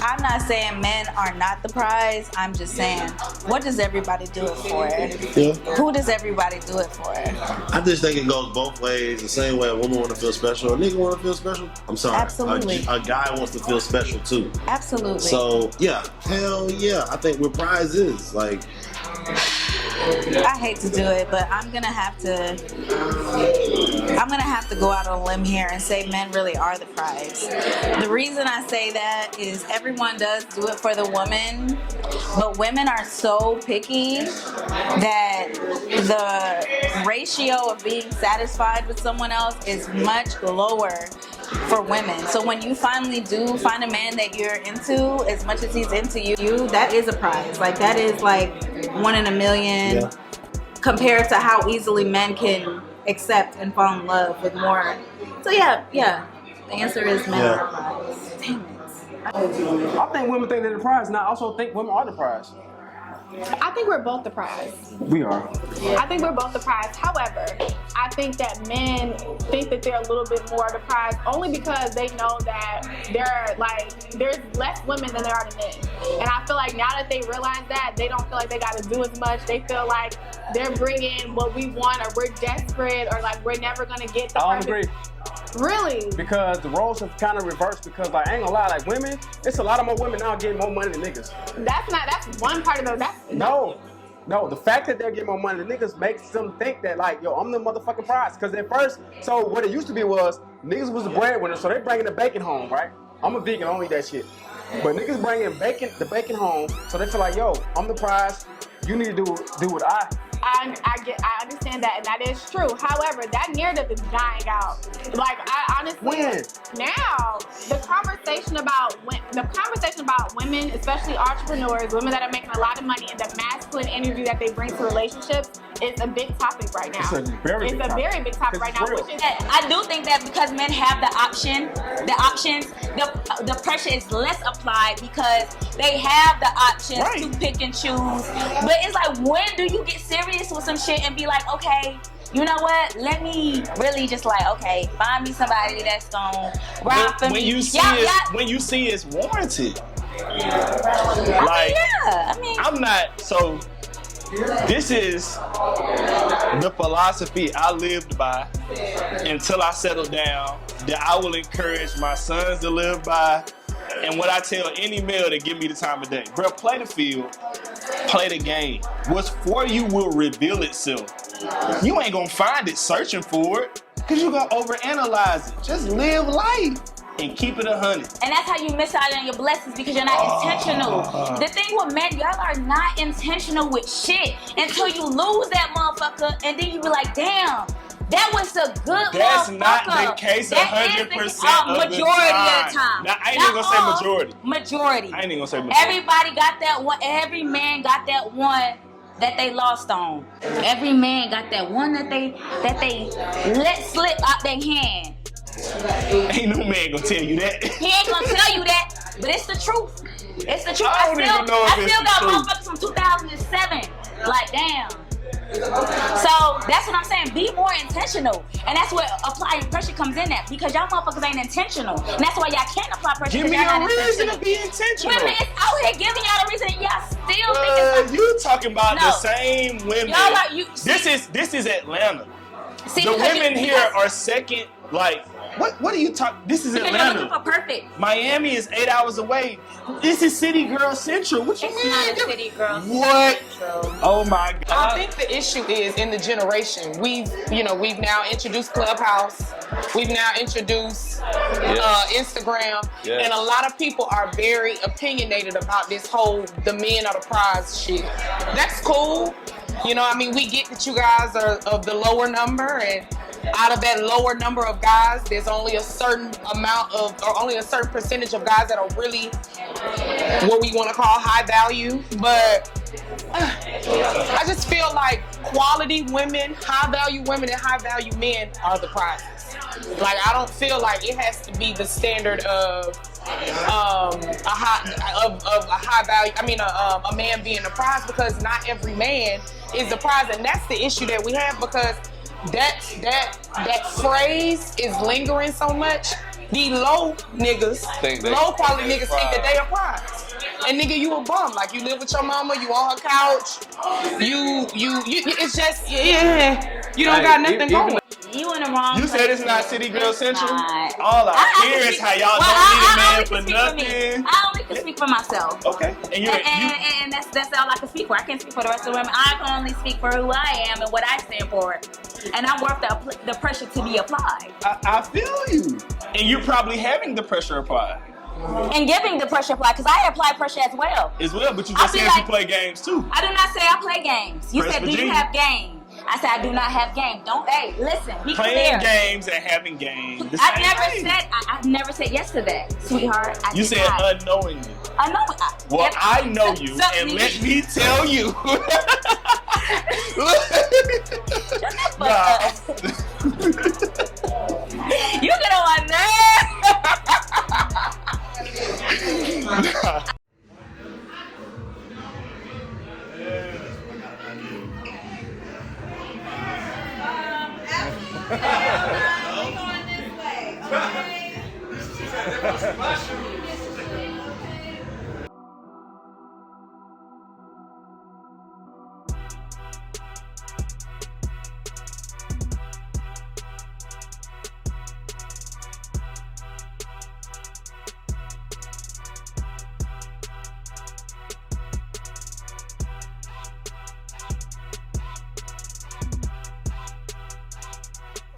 I'm not saying men are not the prize. I'm just saying, what does everybody do it for? Yeah. Who does everybody do it for? I just think it goes both ways. The same way a woman want to feel special, a nigga want to feel special. I'm sorry. Absolutely. A guy wants to feel special too. Absolutely. So yeah, hell yeah. I think what prize is like. I hate to do it, but I'm gonna have to go out on a limb here and say men really are the prize. The reason I say that is everyone does do it for the woman, but women are so picky that the ratio of being satisfied with someone else is much lower for women. So when you finally do find a man that you're into as much as he's into you, that is a prize. Like that is like 1 in a million compared to how easily men can accept and fall in love with more. So yeah. The answer is men are a prize. Damn it. I think women think they're the prize, and I also think women are the prize. I think we're both the prize. We are. I think we're both the prize. However, I think that men think that they're a little bit more the prize only because they know that there's less women than there are men. And I feel like now that they realize that, they don't feel like they got to do as much. They feel like they're bringing what we want, or we're desperate, or like we're never gonna get the. I don't agree. Really? Because the roles have kind of reversed. Because like I ain't gonna lie, like women, it's a lot of more women now getting more money than niggas. That's one part of the. No, the fact that they're getting more money than niggas makes them think that like, yo, I'm the motherfucking prize. Because at first, so what it used to be was niggas was the breadwinner, so they bringing the bacon home, right? I'm a vegan, I don't eat that shit. But niggas bringing the bacon home, so they feel like, yo, I'm the prize. You need to do what I understand that, and that is true. However, that narrative is dying out. Like I honestly, now the conversation about women, especially entrepreneurs, women that are making a lot of money, and the masculine energy that they bring to relationships is a big topic right now. It's a very big topic right now. I do think that because men have the pressure is less applied because they have the options to pick and choose. But it's like, when do you get serious with some shit and be like, okay, you know what? Let me really just like, okay, find me somebody that's gonna ride for me. When you see it's warranted. I'm not so. This is the philosophy I lived by until I settled down, that I will encourage my sons to live by, and what I tell any male to give me the time of day. Bro, play the field, play the game. What's for you will reveal itself. You ain't gonna find it searching for it, because you're gonna overanalyze it. Just live life and keep it 100. And that's how you miss out on your blessings, because you're not intentional. The thing with men, y'all are not intentional with shit until you lose that motherfucker, and then you be like, damn, that was a good That's motherfucker. not the case 100% of the time. Now, I ain't even gonna say majority. Majority. I ain't even gonna say majority. Everybody got that one. Every man got that one that they lost on. Every man got that one that they let slip out their hand. Ain't no man gonna tell you that. He ain't gonna tell you that, but it's the truth. It's the truth. I don't even know if I it's still the got truth. motherfuckers from 2007. Like, damn. So that's what I'm saying. Be more intentional, and that's where applying pressure comes in at, because y'all motherfuckers ain't intentional, and that's why y'all can't apply pressure. Give me a reason to be intentional. Women is out here giving y'all a reason, and y'all still think it's you talking about the same women. Y'all are, This is Atlanta. See, the women here are second, like What are you talking? This is Because you're Atlanta. looking for perfect. Miami is 8 hours away. This is City Girl Central. What you It's mean? not a city girl. What? Oh my I God. think the issue is in the generation. We've now introduced Clubhouse. We've now introduced Instagram, Yes. and a lot of people are very opinionated about this whole the men are the prize shit. That's cool. You know, I mean, we get that you guys are of the lower number, and out of that lower number of guys, there's only a certain amount of, or only a certain percentage of guys that are really what we want to call high value. But I just feel like quality women, high value women, and high value men are the prizes. Like, I don't feel like it has to be the standard of a high value. I mean, a man being the prize, because not every man is the prize, and that's the issue that we have, because that phrase is lingering so much. The low niggas, low quality niggas think that they are prize. And nigga, you a bum. Like, you live with your mama, you on her couch, you it's just, you don't got nothing going. You in the wrong You place. said it's not City Girl Central? Not. All I hear is how y'all don't need a man for nothing. I only can speak for myself. Okay. And that's all I can speak for. I can't speak for the rest of the women. I can only speak for who I am and what I stand for. And I'm worth the pressure to be applied. I feel you. And you're probably having the pressure applied. And giving the pressure applied, because I apply pressure as well. As well, but you just said you play games too. I do not say I play games. You Press said, do Virginia. you have game? I said, I do not have game. Don't, hey, listen, be Playing clear. games and having games. The I same never thing. said, I never said yes to that, sweetheart. You did said not. unknowingly. I know. Well, I know you, and let me tell you. Nah. You get on my nerves.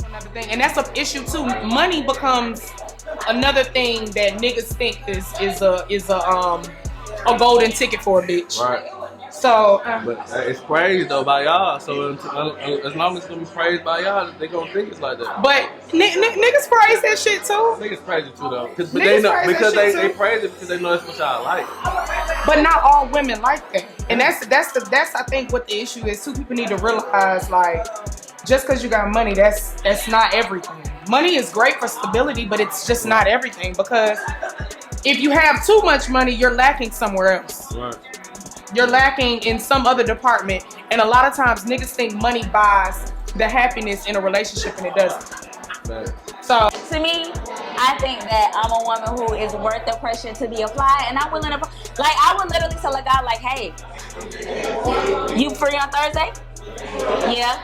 Another thing, and that's an issue too. Money becomes another thing that niggas think is a golden ticket for a bitch. Right. So, But it's praised though by y'all. So as long as it's gonna be praised by y'all, they gonna think it's like that. but niggas praise that shit too. Niggas praise it too though, because Niggas they know praise that because shit they too. praise it because they know it's what y'all like. But not all women like that, and that's I think what the issue is too. People need to realize, like, just because you got money, that's not everything. Money is great for stability, but it's just not everything, because if you have too much money, you're lacking somewhere else. Right. You're lacking in some other department, and a lot of times niggas think money buys the happiness in a relationship, and it doesn't. Right. So To me, I think that I'm a woman who is worth the pressure to be applied, and I'm willing to, like, I would literally tell a guy, like, hey, you free on Thursday? Yeah.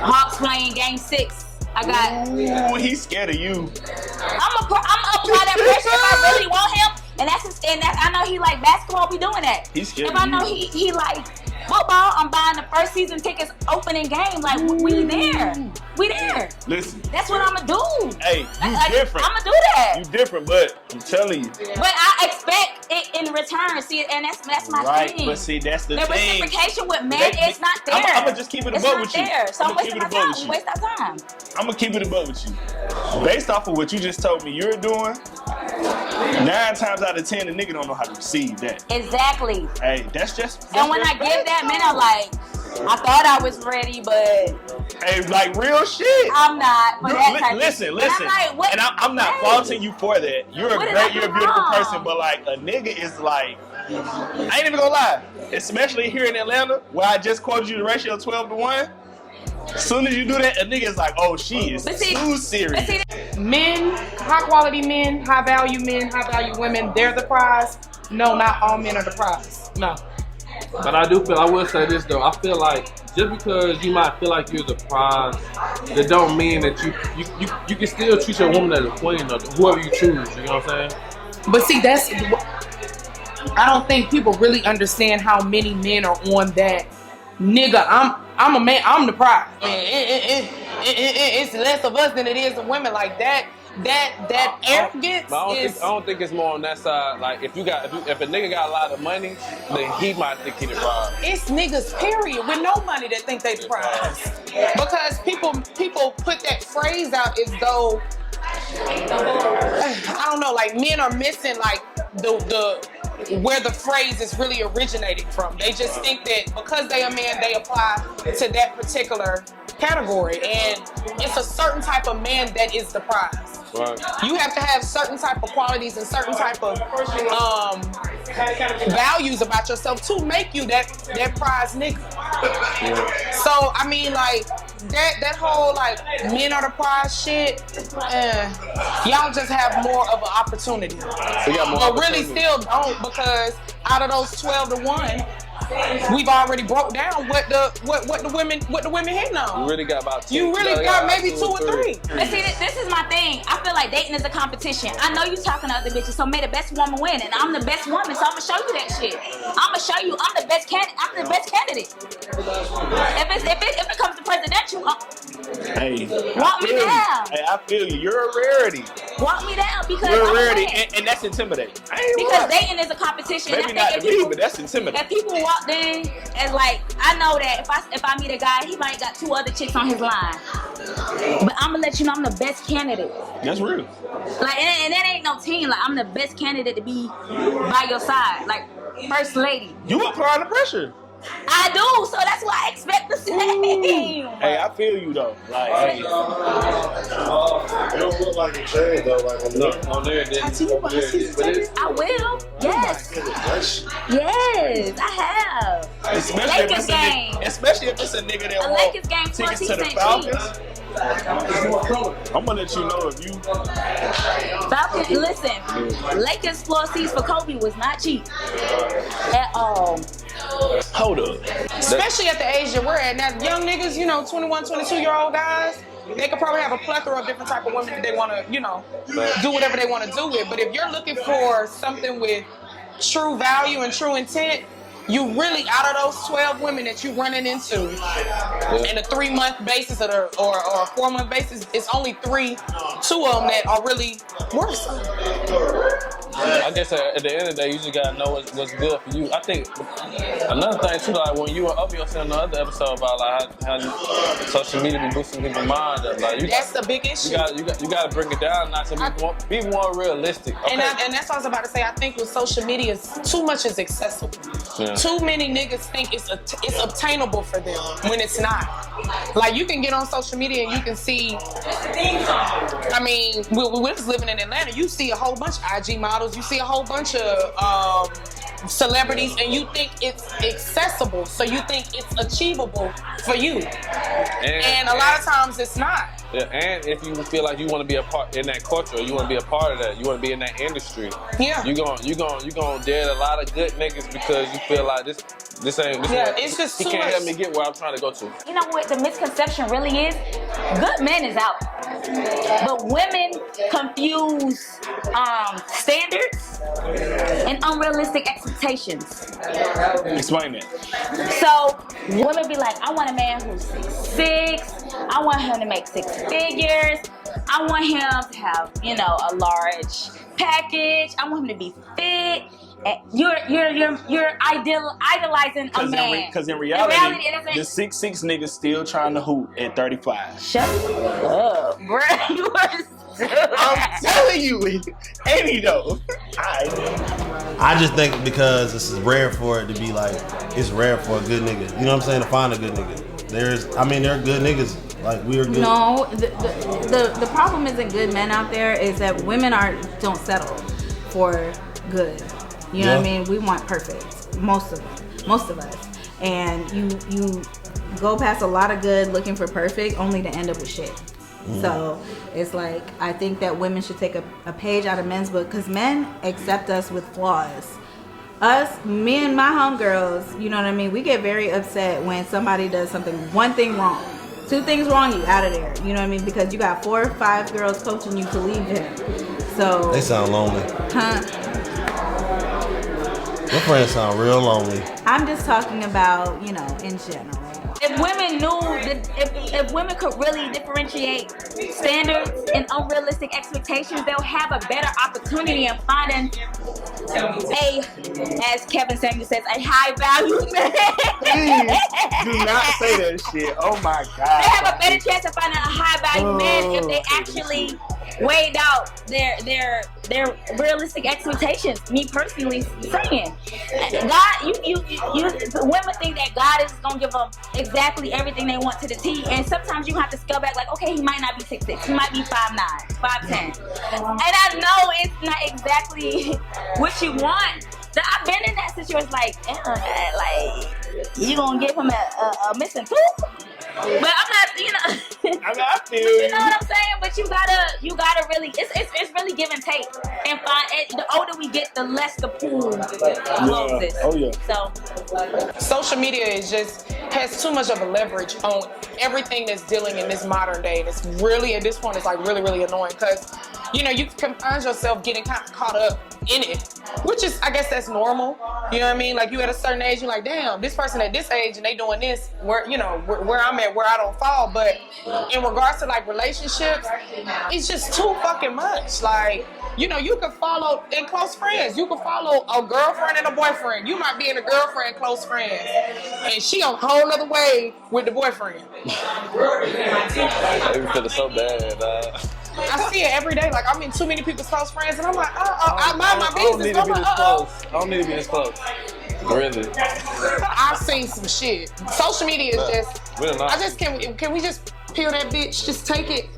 Hawks playing game 6. I got. Ooh, he's scared of you. I'm apply that pressure if I really want him, and I know he like basketball. We doing that. He's scared If of I know you. he like football, I'm buying the first season tickets, opening game. Like, we there. We there. Listen. That's what I'ma do. Hey, you different. I'ma do that. You different, but I'm telling you. But I expect it in return. See, and that's my Right, thing. but see, that's the The thing. reciprocation with men is not there. I'ma just keep it a It's buck not with you. there. So I'm I'ma wasting keep my it a buck time. with you. Waste our time. I'm gonna keep it above with you. Based off of what you just told me you're doing, 9 times out of 10, the nigga don't know how to receive that. Exactly. Hey, that's And when I give that, men are like, I thought I was ready, but hey, like real shit. I'm not. For that type Listen, of, listen. And I'm like, what? And I'm not Hey. faulting you for that. You're What did I do you're a beautiful wrong? person, but like a nigga is like, I ain't even gonna lie. Especially here in Atlanta, where I just quoted you the ratio 12-1. As soon as you do that, a nigga is like, oh, she is too serious. men, high quality men, high value women, they're the prize. No, not all men are the prize. No. But I will say this though. I feel like just because you might feel like you're the prize, that don't mean that you can still treat your woman as a queen or whoever you choose. You know what I'm saying? But see, I don't think people really understand how many men are on that. Nigga, I'm a man. I'm the prize. It's less of us than it is of women. Like that arrogance. I don't think it's more on that side. Like if a nigga got a lot of money, then he might think he the prize. It's niggas, period, with no money that think they the prize. Because people put that phrase out as though I don't know, like men are missing like the where the phrase is really originating from. They just think that because they a man, they apply to that particular category, and it's a certain type of man that is the prize. Right. You have to have certain type of qualities and certain type of values about yourself to make you that prize nigga. Yeah. So I mean, like that whole like men are the prize shit. Y'all just have more of an opportunity, but really still don't, because out of those 12 to 1. We've already broke down what the women hitting on. You really got about 2. You really got maybe 2 or 3. But see, this is my thing. I feel like dating is a competition. I know you talking to other bitches, so may the best woman win, and I'm the best woman, so I'm gonna show you that shit. I'm gonna show you I'm the best candidate. I'm the best candidate. If it comes to presidential, Hey, walk me down. Hey, I feel you. You're a rarity. Walk me down because You're a I'm rarity, a and that's intimidating. because dating is a competition. Maybe not to me, but that's intimidating. If people walked in and like, I know that if I meet a guy, he might got 2 other chicks on his line, but I'm gonna let you know I'm the best candidate. That's real. Like, and that ain't no team. Like, I'm the best candidate to be by your side, like first lady. You apply the pressure. I do, so that's why I expect the same. Hey, I feel you though. Like, hey. It don't look like it changed though. Like on there, I will. Yes. Yes, I have. Especially if it's a nigga that a wants Lakers game tickets to the cheap. Falcons. I'm gonna let you know if you. Falcons, listen, Lakers floor seats for Kobe was not cheap at all. Hold up. Especially at the age that we're at now, young niggas, 21, 22-year-old guys, they could probably have a plethora of different type of women that they want to, do whatever they want to do with. But if you're looking for something with true value and true intent, you really, out of those 12 women that you running into in a 3-month basis or a 4-month basis, it's only 2 of them that are really worth something. I guess at the end of the day, you just gotta know what's good for you. I think another thing too, like when you were up yourself in the other episode about like how social media be boosting people's mind up. Like that's the big issue. You gotta bring it down, not to be more realistic. Okay. And that's what I was about to say. I think with social media, too much is accessible. Yeah. Too many niggas think it's obtainable for them when it's not. Like you can get on social media and you can see. I mean, we was living in Atlanta. You see a whole bunch of IG models. You see a whole bunch of celebrities, and you think it's accessible, so you think it's achievable for you. And a lot of times it's not. Yeah, and if you feel like you want to be a part in that culture, you want to be a part of that, you want to be in that industry. Yeah. You gonna dead a lot of good niggas because you feel like this ain't. It's just he can't help me get where I'm trying to go to. You know what the misconception really is? Good men is out, but women confuse standards and unrealistic expectations. Explain it. So women be like, I want a man who's 6'6". I want him to make 6 figures. I want him to have, a large package. I want him to be fit. You're idolizing a man. Because in reality the 6'6" nigga still trying to hoot at 35. Shut up, bro. You are. I'm telling you, ain't he though? I just think because this is rare for it to be like, it's rare for a good nigga. You know what I'm saying? To find a good nigga. There are good niggas. Like we are good. No, the problem isn't good men out there. Is that women don't settle for good. You know what I mean? We want perfect. Most of us. And you go past a lot of good looking for perfect, only to end up with shit. So it's like, I think that women should take a page out of men's book, because men accept us with flaws. me and my homegirls, you know what I mean? We get very upset when somebody does one thing wrong. 2 things wrong, you out of there. You know what I mean? Because you got 4 or 5 girls coaching you to leave him. So They sound lonely. Huh? Your friends sound real lonely. I'm just talking about, in general. If women if women could really differentiate standards and unrealistic expectations, they'll have a better opportunity in finding as Kevin Samuel says, a high value man. Please do not say that shit. Oh my God. They have a better chance of finding a high value man if they actually weighed out their realistic expectations. Me personally saying, God, women think that God is gonna give them exactly everything they want to the T, and sometimes you have to scale back. Like, okay, he might not be 6'6", he might be 5'9", 5'10", and I know it's not exactly what you want. I've been in that situation, like you gonna give him a missing tooth? But I'm not, I feel you know what I'm saying? But you gotta really, it's really give and take. And the older we get, the less the pool closes. Oh yeah. So social media has too much of a leverage on everything that's dealing in this modern day. And it's really, at this point, it's like really, really annoying because, you can find yourself getting kind of caught up in it, which is, I guess that's normal. You know what I mean? Like, you at a certain age, you're like, damn, this person at this age and they doing this, where I'm at, where I don't fall. But in regards to like relationships, it's just too fucking much. Like, you can follow in close friends. You can follow a girlfriend and a boyfriend. You might be in a girlfriend close friend, and she on a whole nother way with the boyfriend. I feel so bad. I see it every day. Like, I'm in too many people's close friends, and I'm like, I mind my business. I don't need to be this close. Really. I've seen some shit. Social media is can we just peel that bitch? Just take it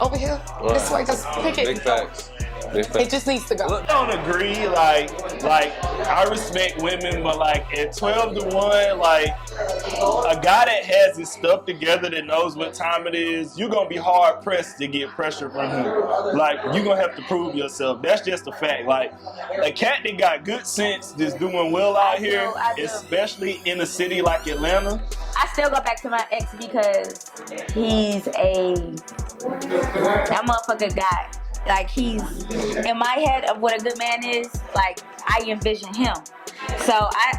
over here. Right. This way, just pick it. Big facts. It just needs to go. I don't agree. Like I respect women, but like at 12 to 1, like a guy that has his stuff together, that knows what time it is, you're gonna be hard pressed to get pressure from him. Like, you're gonna have to prove yourself. That's just a fact. Like, a cat that got good sense that's doing well out here, especially in a city like Atlanta. I still go back to my ex because he's that motherfucker guy. Like, he's in my head of what a good man is. Like, I envision him. So I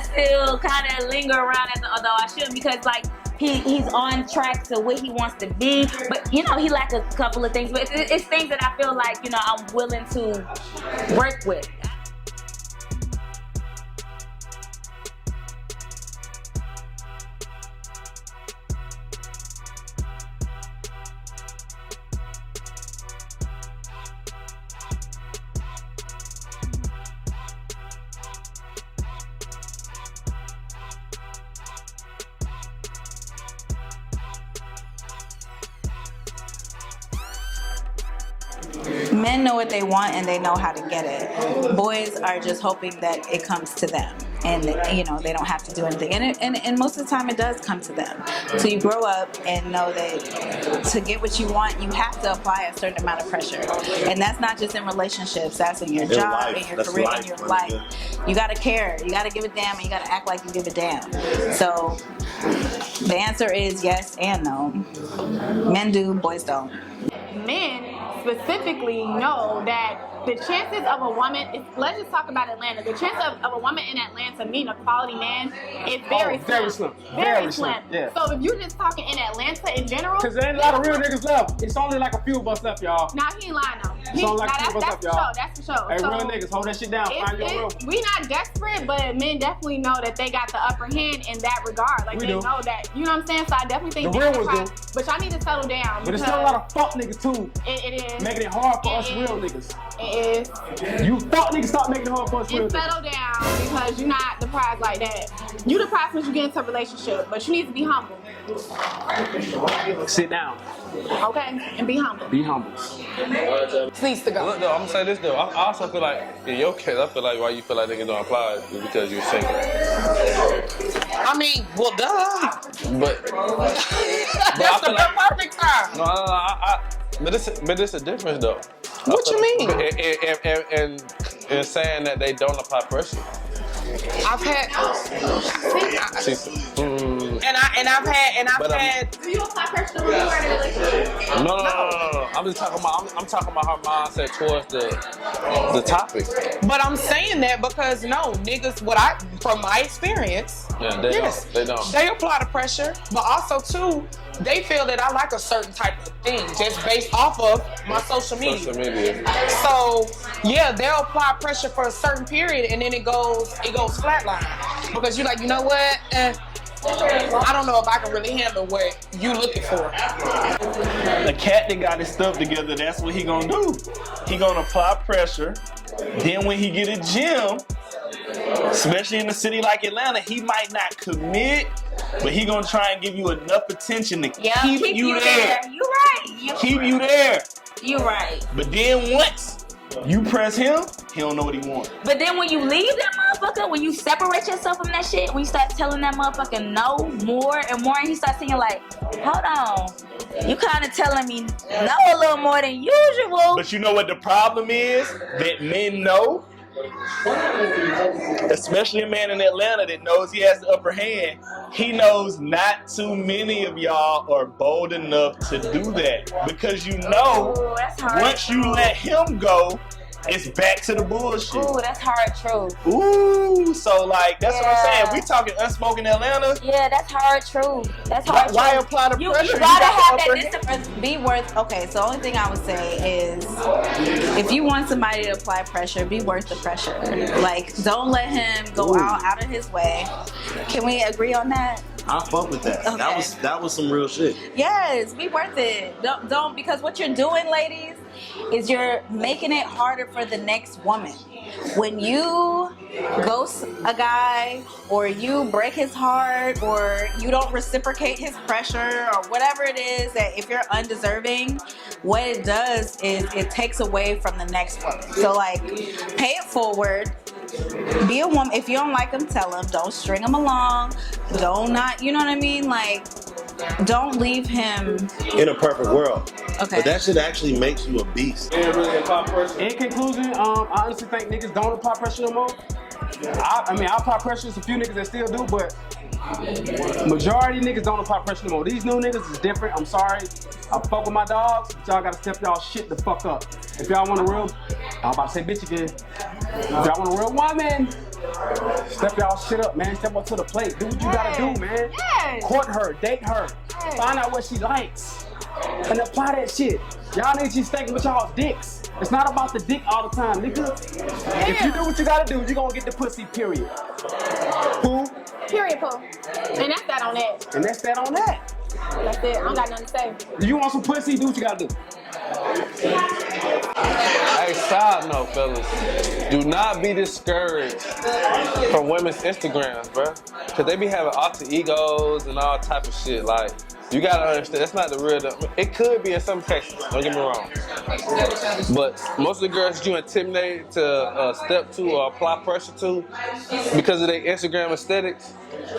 still kind of linger around, although I shouldn't, because like he's on track to where he wants to be. But he lack a couple of things. But it's things that I feel like I'm willing to work with. Men know what they want and they know how to get it. Boys are just hoping that it comes to them, and they don't have to do anything. And most of the time, it does come to them. So you grow up and know that to get what you want, you have to apply a certain amount of pressure, and that's not just in relationships. That's in your job, in your career, in your life. You gotta care. You gotta give a damn, and you gotta act like you give a damn. So the answer is yes and no. Men do, boys don't. Men specifically know that the chances of a woman, let's just talk about Atlanta. The chance of a woman in Atlanta meeting a quality man is very slim. Very slim. Yeah. So if you're just talking in Atlanta in general, because there ain't a lot of real niggas left. It's only like a few of us left, y'all. Nah, he ain't lying though. It's only like a few of us left, y'all. That's for sure. Hey, So real niggas, hold that shit down. Find your real. We not desperate, but men definitely know that they got the upper hand in that regard. Like, they know that. You know what I'm saying? So I definitely think the real ones do. But y'all need to settle down. But there's still a lot of fuck niggas too. It is. Making it hard for us real niggas. It is. You fuck niggas stop making it hard for us real And niggas. settle down, because you're not the prize like that. You the prize once you get into a relationship, but you need to be humble. Sit down. Okay? And be humble. Be humble. Please to go. Look, though, I'm gonna say this though. I also feel like in your case, I feel like why you feel like niggas don't apply is because you're single. I mean, well, duh. But That's the perfect time. No, but it's a difference though. What you mean? And in saying that they don't apply pressure. I've had, But, Do you apply pressure when you are in a relationship? No. I'm just talking about. I'm talking about her mindset towards the topic. but I'm saying that because no, niggas, from my experience, Yeah, they don't. They don't. They apply the pressure, but also too, they feel that I like a certain type of thing just based off of my social media. Social media. So yeah, they'll apply pressure for a certain period and then it goes flatline because you're like, you know what? I don't know if I can really handle what you looking for. A cat that got his stuff together, that's what he gonna do. He gonna apply pressure. Then when he get a gym, especially in a city like Atlanta, he might not commit, but he gonna try and give you enough attention to keep you there. You right. Keep you there. You right. But then once you press him, he don't know what he wants. But then when you leave that motherfucker, when you separate yourself from that shit, when you start telling that motherfucker no more and more, and he starts saying like, hold on, you kind of telling me no a little more than usual. But you know what the problem is? That men know, especially a man in Atlanta that knows he has the upper hand, he knows not too many of y'all are bold enough to do that. Because you know, once you let him go, it's back to the bullshit. Ooh, that's hard truth. Ooh, so like, that's what I'm saying. We talking Unspoken Atlanta. Yeah, that's hard truth. That's hard Why truth. apply the pressure? You gotta have upper that discipline. Be worth. Okay, so the only thing I would say is, if you want somebody to apply pressure, be worth the pressure. Like, don't let him go out of his way. Can we agree on that? I fuck with that. Okay. That was some real shit. Yes, be worth it. Don't because what you're doing, ladies, is you're making it harder for the next woman. When you ghost a guy or you break his heart or you don't reciprocate his pressure or whatever it is, that if you're undeserving, what it does is it takes away from the next woman. So like, pay it forward. Be a woman. If you don't like him, tell him. Don't string him along. Don't not, you know what I mean? Like, don't leave him in a perfect world. Okay. But that shit actually makes you a beast. In conclusion, I honestly think niggas don't apply pressure no more. I mean, I apply pressure. There's a few niggas that still do, but majority niggas don't apply pressure no more. These new niggas is different. I'm sorry. I fuck with my dogs, but y'all gotta step y'all shit the fuck up. If y'all want a real, I'm about to say bitch again. If y'all want a real woman, step y'all shit up, man. Step up to the plate. Do what you gotta do, man. Yes. Court her, date her, find out what she likes, and apply that shit. Y'all niggas just thinking with y'all's dicks. It's not about the dick all the time, nigga. If you do what you gotta do, you gonna get the pussy, period. Pooh. Period, Pooh. And that's that on that. And that's that on that. That's it. I don't got nothing to say. If you want some pussy, do what you gotta do. Hey, side note, fellas, do not be discouraged from women's Instagrams, bro. Cause they be having alter egos and all type of shit. Like, you gotta understand, that's not the real. It could be in some cases. Don't get me wrong. But most of the girls that you intimidate to step to or apply pressure to because of their Instagram aesthetics,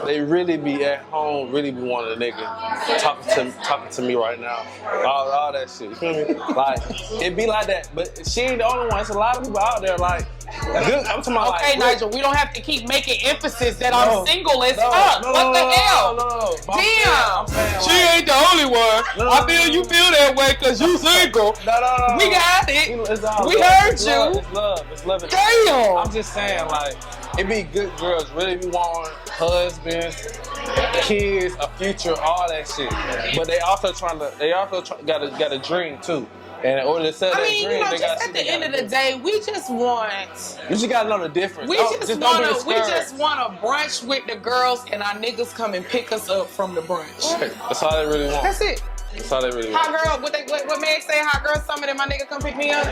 they really be at home, really be wanting a nigga talking to me right now. All that shit. You feel me? Like, it be like that. But she ain't the only one. It's a lot of people out there like, good. I'm talking about okay, like, Nigel, we don't have to keep making emphasis that I'm single as fuck. What the hell? Damn. She ain't the only one. I feel you feel that way because you single. No. We got it. We love. heard It's you. love. It's love. Damn. I'm just saying, like, it be good girls really be wanting husbands, kids, a future, all that shit. But they also got a dream too. And in order to sell that dream, they just got at the end of the day, we just want. You just gotta know the difference. We Don't just be want to discouraged. brunch with the girls, and our niggas come and pick us up from the brunch. That's all they really want. That's it. That's all they really Hot want. girl, what Meg say? Hot girl summer, and my nigga come pick me up.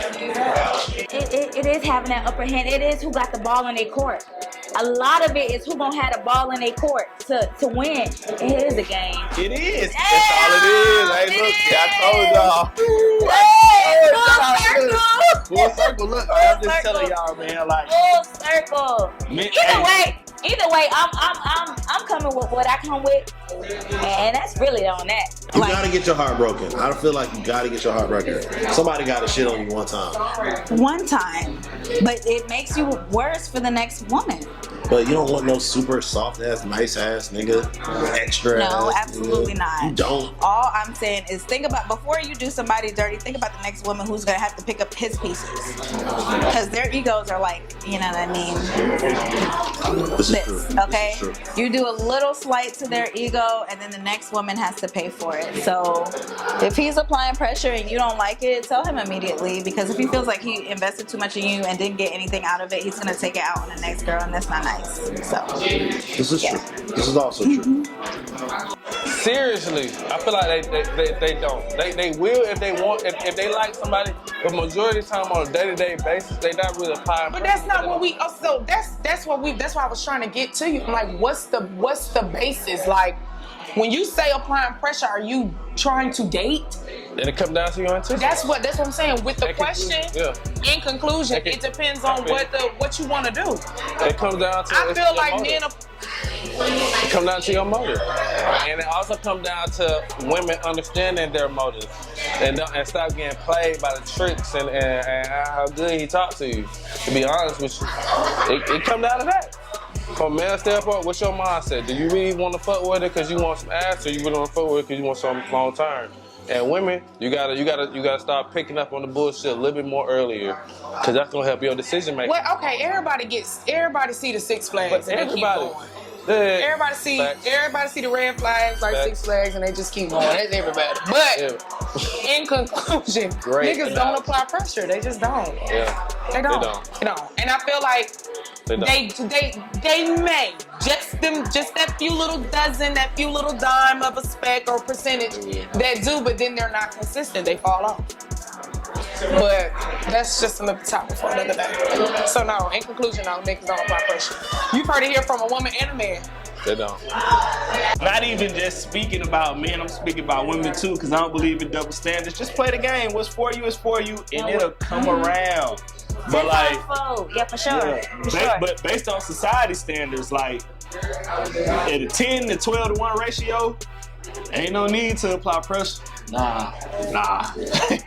It is having that upper hand. It is who got the ball in their court. A lot of it is who gonna have the ball in their court to win. It is a game. It is. Damn, That's all it is. Hey, look, I told y'all. Hey, full circle. Full circle. Look, I'm just telling y'all, man. Like, Full circle. man, Either way, I'm coming with what I come with, and that's really on that. You gotta get your heart broken. I feel like you gotta get your heart broken. Somebody gotta shit on you one time. One time. But it makes you worse for the next woman. But you don't want no super soft ass, nice ass nigga, extra ass. No, absolutely not. You don't. All I'm saying is think about, before you do somebody dirty, think about the next woman who's gonna have to pick up his pieces. Because their egos are like, you know what I mean? This is true. Okay? This is true. You do a little slight to their ego and then the next woman has to pay for it. So if he's applying pressure and you don't like it, tell him immediately, because if he feels like he invested too much in you and didn't get anything out of it, he's gonna take it out on the next girl, and that's not nice. So this is true. This is also true. Seriously, I feel like they don't. They will if they want, if they like somebody, but majority of the time on a day-to-day basis, they not really applying. But that's not what we. So that's what I was trying to get to you. I'm like, what's the basis? Like, when you say applying pressure, are you trying to date? Then it comes down to your intention. That's what I'm saying. With the question, in conclusion, it depends on what you want to do. It comes down to. I feel like men are. It comes down to your motive, and it also comes down to women understanding their motives and stop getting played by the tricks and how good he talks to you. To be honest with you, it comes down to that. From a man's standpoint, what's your mindset? Do you really want to fuck with it because you want some ass, or you really want to fuck with it because you want some long term? And women, you gotta start picking up on the bullshit a little bit more earlier, because that's gonna help your decision making. Well, okay, everybody see the Six Flags But and they keep everybody- going. Yeah. Everybody see the red flags like Facts. Six Flags and they just keep going. That's everybody. But in conclusion, Great niggas don't apply pressure. They just don't. Yeah. They don't. And I feel like They may just that few little dozen, that few little dime of a speck or percentage that do, but then they're not consistent. They fall off. But that's just another topic for another day. So no, in conclusion, no, niggas don't apply pressure. You've heard it here from a woman and a man. They don't. Not even just speaking about men, I'm speaking about women too, because I don't believe in double standards. Just play the game. What's for you is for you, and it'll come around. But like, yeah, for sure. But based on society standards, like at a 10 to 12 to 1 ratio, ain't no need to apply pressure. Nah.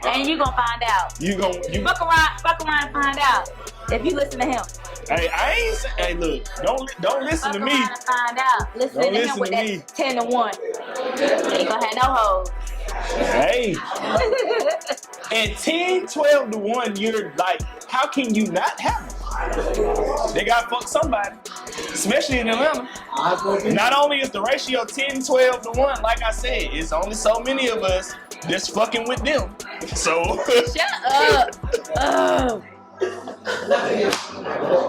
And you gonna find out. You fuck around and find out if you listen to him. Hey, I ain't say, hey, look, don't listen to me. Fuck around and find out. Listen to him with that 10 to 1. Ain't gonna have no hoes. Hey. At 10, 12 to 1, you're like, how can you not have them? They gotta fuck somebody, especially in Atlanta. Not only is the ratio 10, 12 to 1, like I said, it's only so many of us that's fucking with them. So shut up.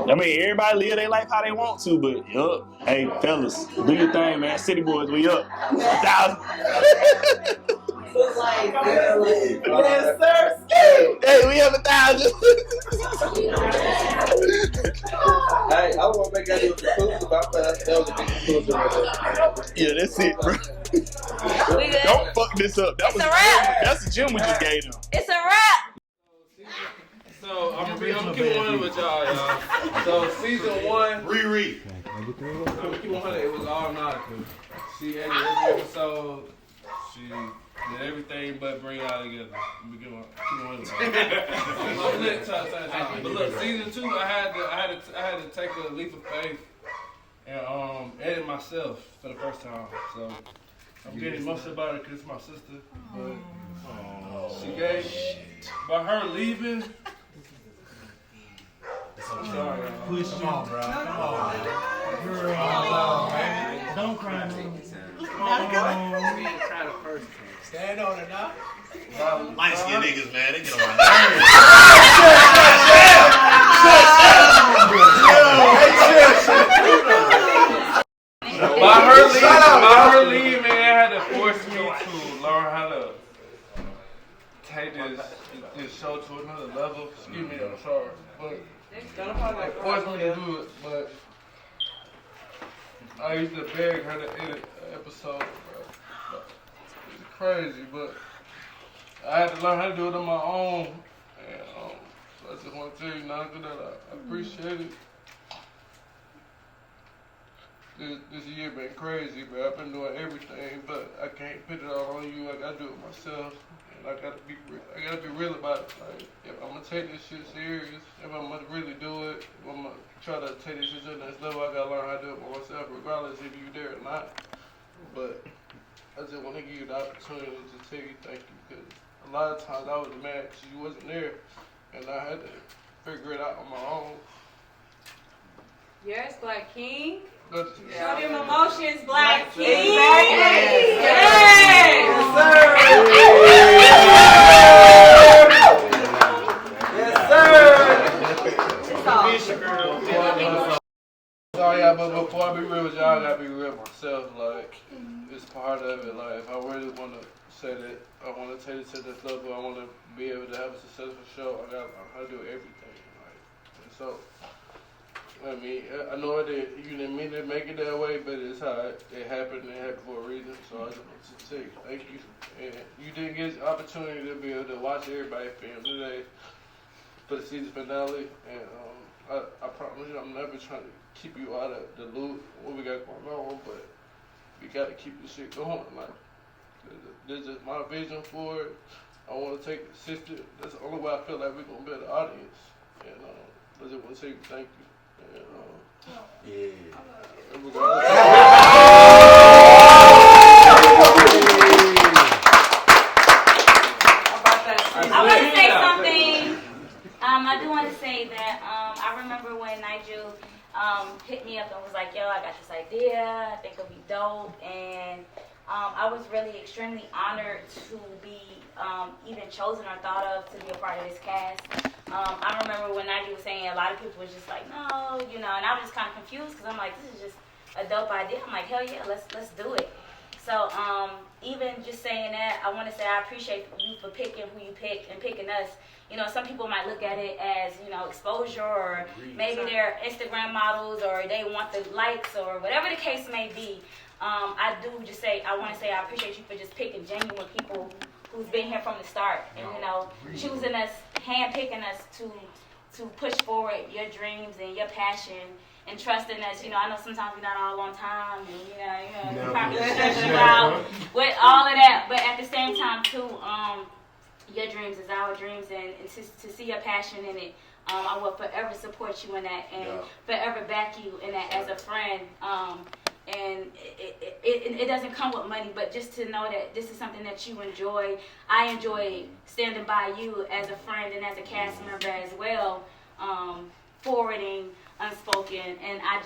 I mean, everybody live their life how they want to, but hey, fellas, do your thing, man. City boys, we up 1,000. Yes, sir. Hey, we have 1,000. Hey, I want to make that conclusive about that. That was a big conclusion right there. Yeah, that's it, bro. Don't fuck this up. That's the gym we just gave them. It's a wrap. So I'm gonna keep one with y'all. So season 1, Riri. I'm gonna keep 100. It was all nautical. She had every episode. She did everything but bring y'all together. Keep one with y'all. But look, season 2, I had to take a leap of faith and edit myself for the first time. So I'm getting emotional about it because it's my sister. But she gave by her leaving. I'm sorry, y'all. Push you. Come on, bro. Come on. Don't cry, man. Stand on it now. Light skinned niggas, man, they get on my nerves. By her leave, man, had to force me to learn how to take this show to another level. Excuse me, I'm sorry. But forced me to do it, but I used to beg her to edit an episode, bro. It's crazy, but I had to learn how to do it on my own. And so I just want to tell you, Naka, that I appreciate it. this year been crazy, bro. I've been doing everything, but I can't put it all on you. I gotta do it myself, and I gotta be real about it. Like, if I'm gonna take this shit serious, if I'm gonna really do it, if I'm gonna try to take this shit to the next level, I gotta learn how to do it by myself, regardless if you there or not. But I just want to give you the opportunity to tell you thank you, because a lot of times I was mad because you wasn't there, and I had to figure it out on my own. Yes, Black King. But, Show them emotions, Black King. Yes. Oh yeah, but before I be real with y'all, I gotta be real myself. Like, it's part of it. Like, if I really want to say that I want to take it to this level, I want to be able to have a successful show, I gotta learn how to do everything. Like, and so, I mean, I know that you didn't mean to make it that way, but it's how it happened. It happened for a reason. So I just want to say thank you. And you didn't get the opportunity to be able to watch everybody film today for the season finale. And I promise you, I'm never trying to keep you out of the loop, what we got going on, but we got to keep this shit going. Like, this is my vision for it. I want to take it consistent. That's the only way I feel like we're going to build an audience. And I just want to say thank you. And, I want to say something. I do want to say that I remember when Nigel hit me up and was like, yo, I got this idea, I think it'll be dope, and I was really extremely honored to be even chosen or thought of to be a part of this cast. I remember when Nigel was saying, a lot of people was just like, no, you know, and I was just kind of confused because I'm like, this is just a dope idea. I'm like, hell yeah, let's do it. So even just saying that, I want to say I appreciate you for picking who you pick and picking us. You know, some people might look at it as, you know, exposure, or maybe they're Instagram models, or they want the likes, or whatever the case may be. I want to say I appreciate you for just picking genuine people who's been here from the start, and, you know, choosing us, handpicking us to push forward your dreams and your passion, and trusting us. You know, I know sometimes we're not all on time, and you know, probably stress you out with all of that, but at the same time too, your dreams is our dreams, and to see your passion in it, I will forever support you in that, and forever back you in that as a friend. And it doesn't come with money, but just to know that this is something that you enjoy. I enjoy standing by you as a friend and as a cast member as well, forwarding Unspoken, and I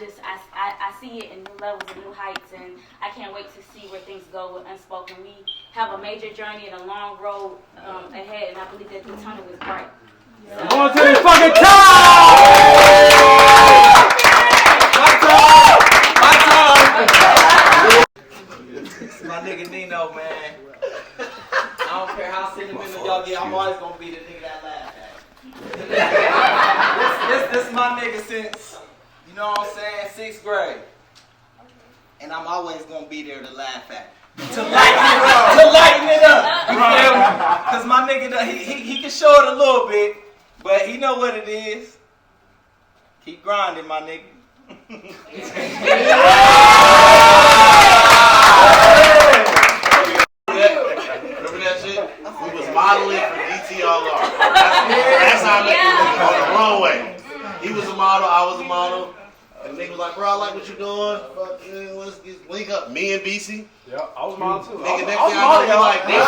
see it in new levels and new heights, and I can't wait to see where things go with Unspoken. We have a major journey and a long road ahead, and I believe that the tunnel is bright. So. Going to this fucking time! This is my nigga Nino, man. I don't care how sentimental y'all get, I'm always gonna be the nigga that laugh at. This my nigga since, you know what I'm saying, 6th grade. And I'm always gonna be there to laugh at. To lighten it up. You feel me? Cause my nigga, he can show it a little bit, but he know what it is. Keep grinding, my nigga. Remember that shit? We was modeling for DTLR. That's how I met him on the runway. He was a model, I was a model. And the nigga was like, bro, I like what you're doing. Fuck, let's get link up. Me and BC. Yeah, I was a model too. Nigga, next thing I know, you like, nigga.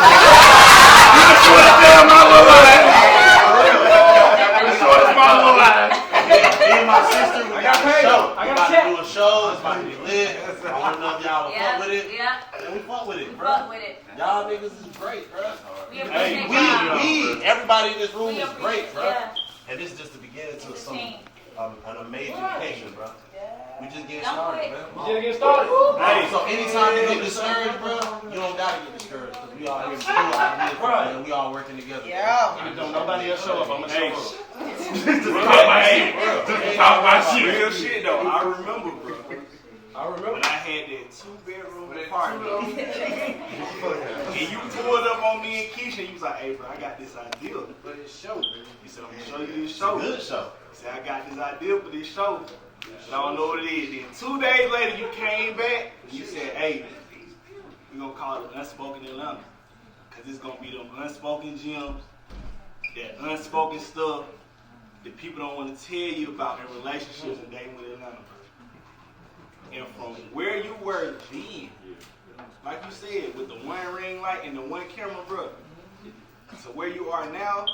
Me and my sister, we got a show. We about to do a show. It's about to be lit. I want to know if y'all will fuck with it. Yeah. And we fuck with it, bro. Fuck with it. Y'all niggas is great, bro. We everybody in this room is great, bro. Yeah. And this is just the beginning to It's a some team. an amazing occasion, bro. We just getting Don't started, quit. man. We just getting started. Hey, so anytime you get discouraged, bro, you don't gotta get discouraged. Cause we all here, and we all working together. Yeah. Even though nobody else show up, I'ma show up. Talk my shit. Real shit though. I remember, bro. When I had that 2-bedroom apartment. And you pulled up on me and Keisha, and you was like, hey, bro, I got this idea for this show. He said, I'm gonna show you this show. Good show. He said, I got this idea for this show. I don't know what it is. Then 2 days later, you came back and you said, hey, we're going to call it Unspoken Atlanta. Because it's going to be them unspoken gems, that unspoken stuff that people don't want to tell you about in relationships and dating with Atlanta. And from where you were then, like you said, with the one ring light and the one camera, bro, to where you are now,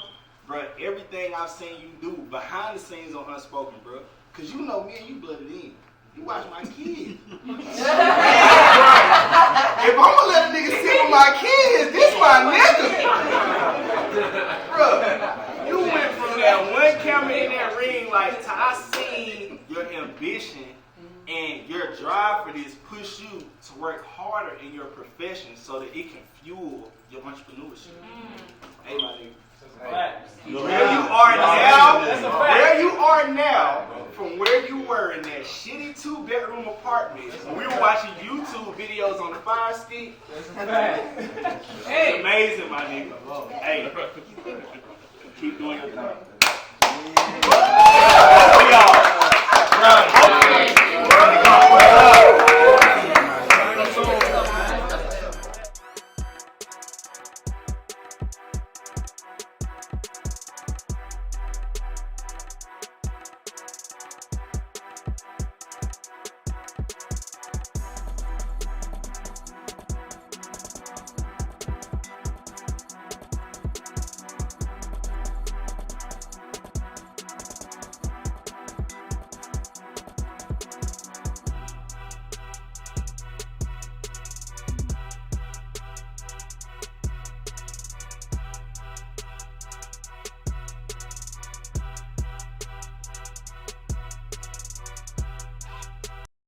bro, everything I've seen you do behind the scenes on Unspoken, bro, because you know me and you blooded in. You watch my kids. If I'm gonna let a nigga sit with my kids, this my nigga. Bro, you went from that one camera in that ring like to I seen your ambition and your drive for this push you to work harder in your profession so that it can fuel your entrepreneurship. Hey, my nigga. Where you are now, from where you were in that shitty 2-bedroom apartment when we were watching YouTube videos on the Fire Stick. It's amazing, my nigga. Hey, keep doing your thing.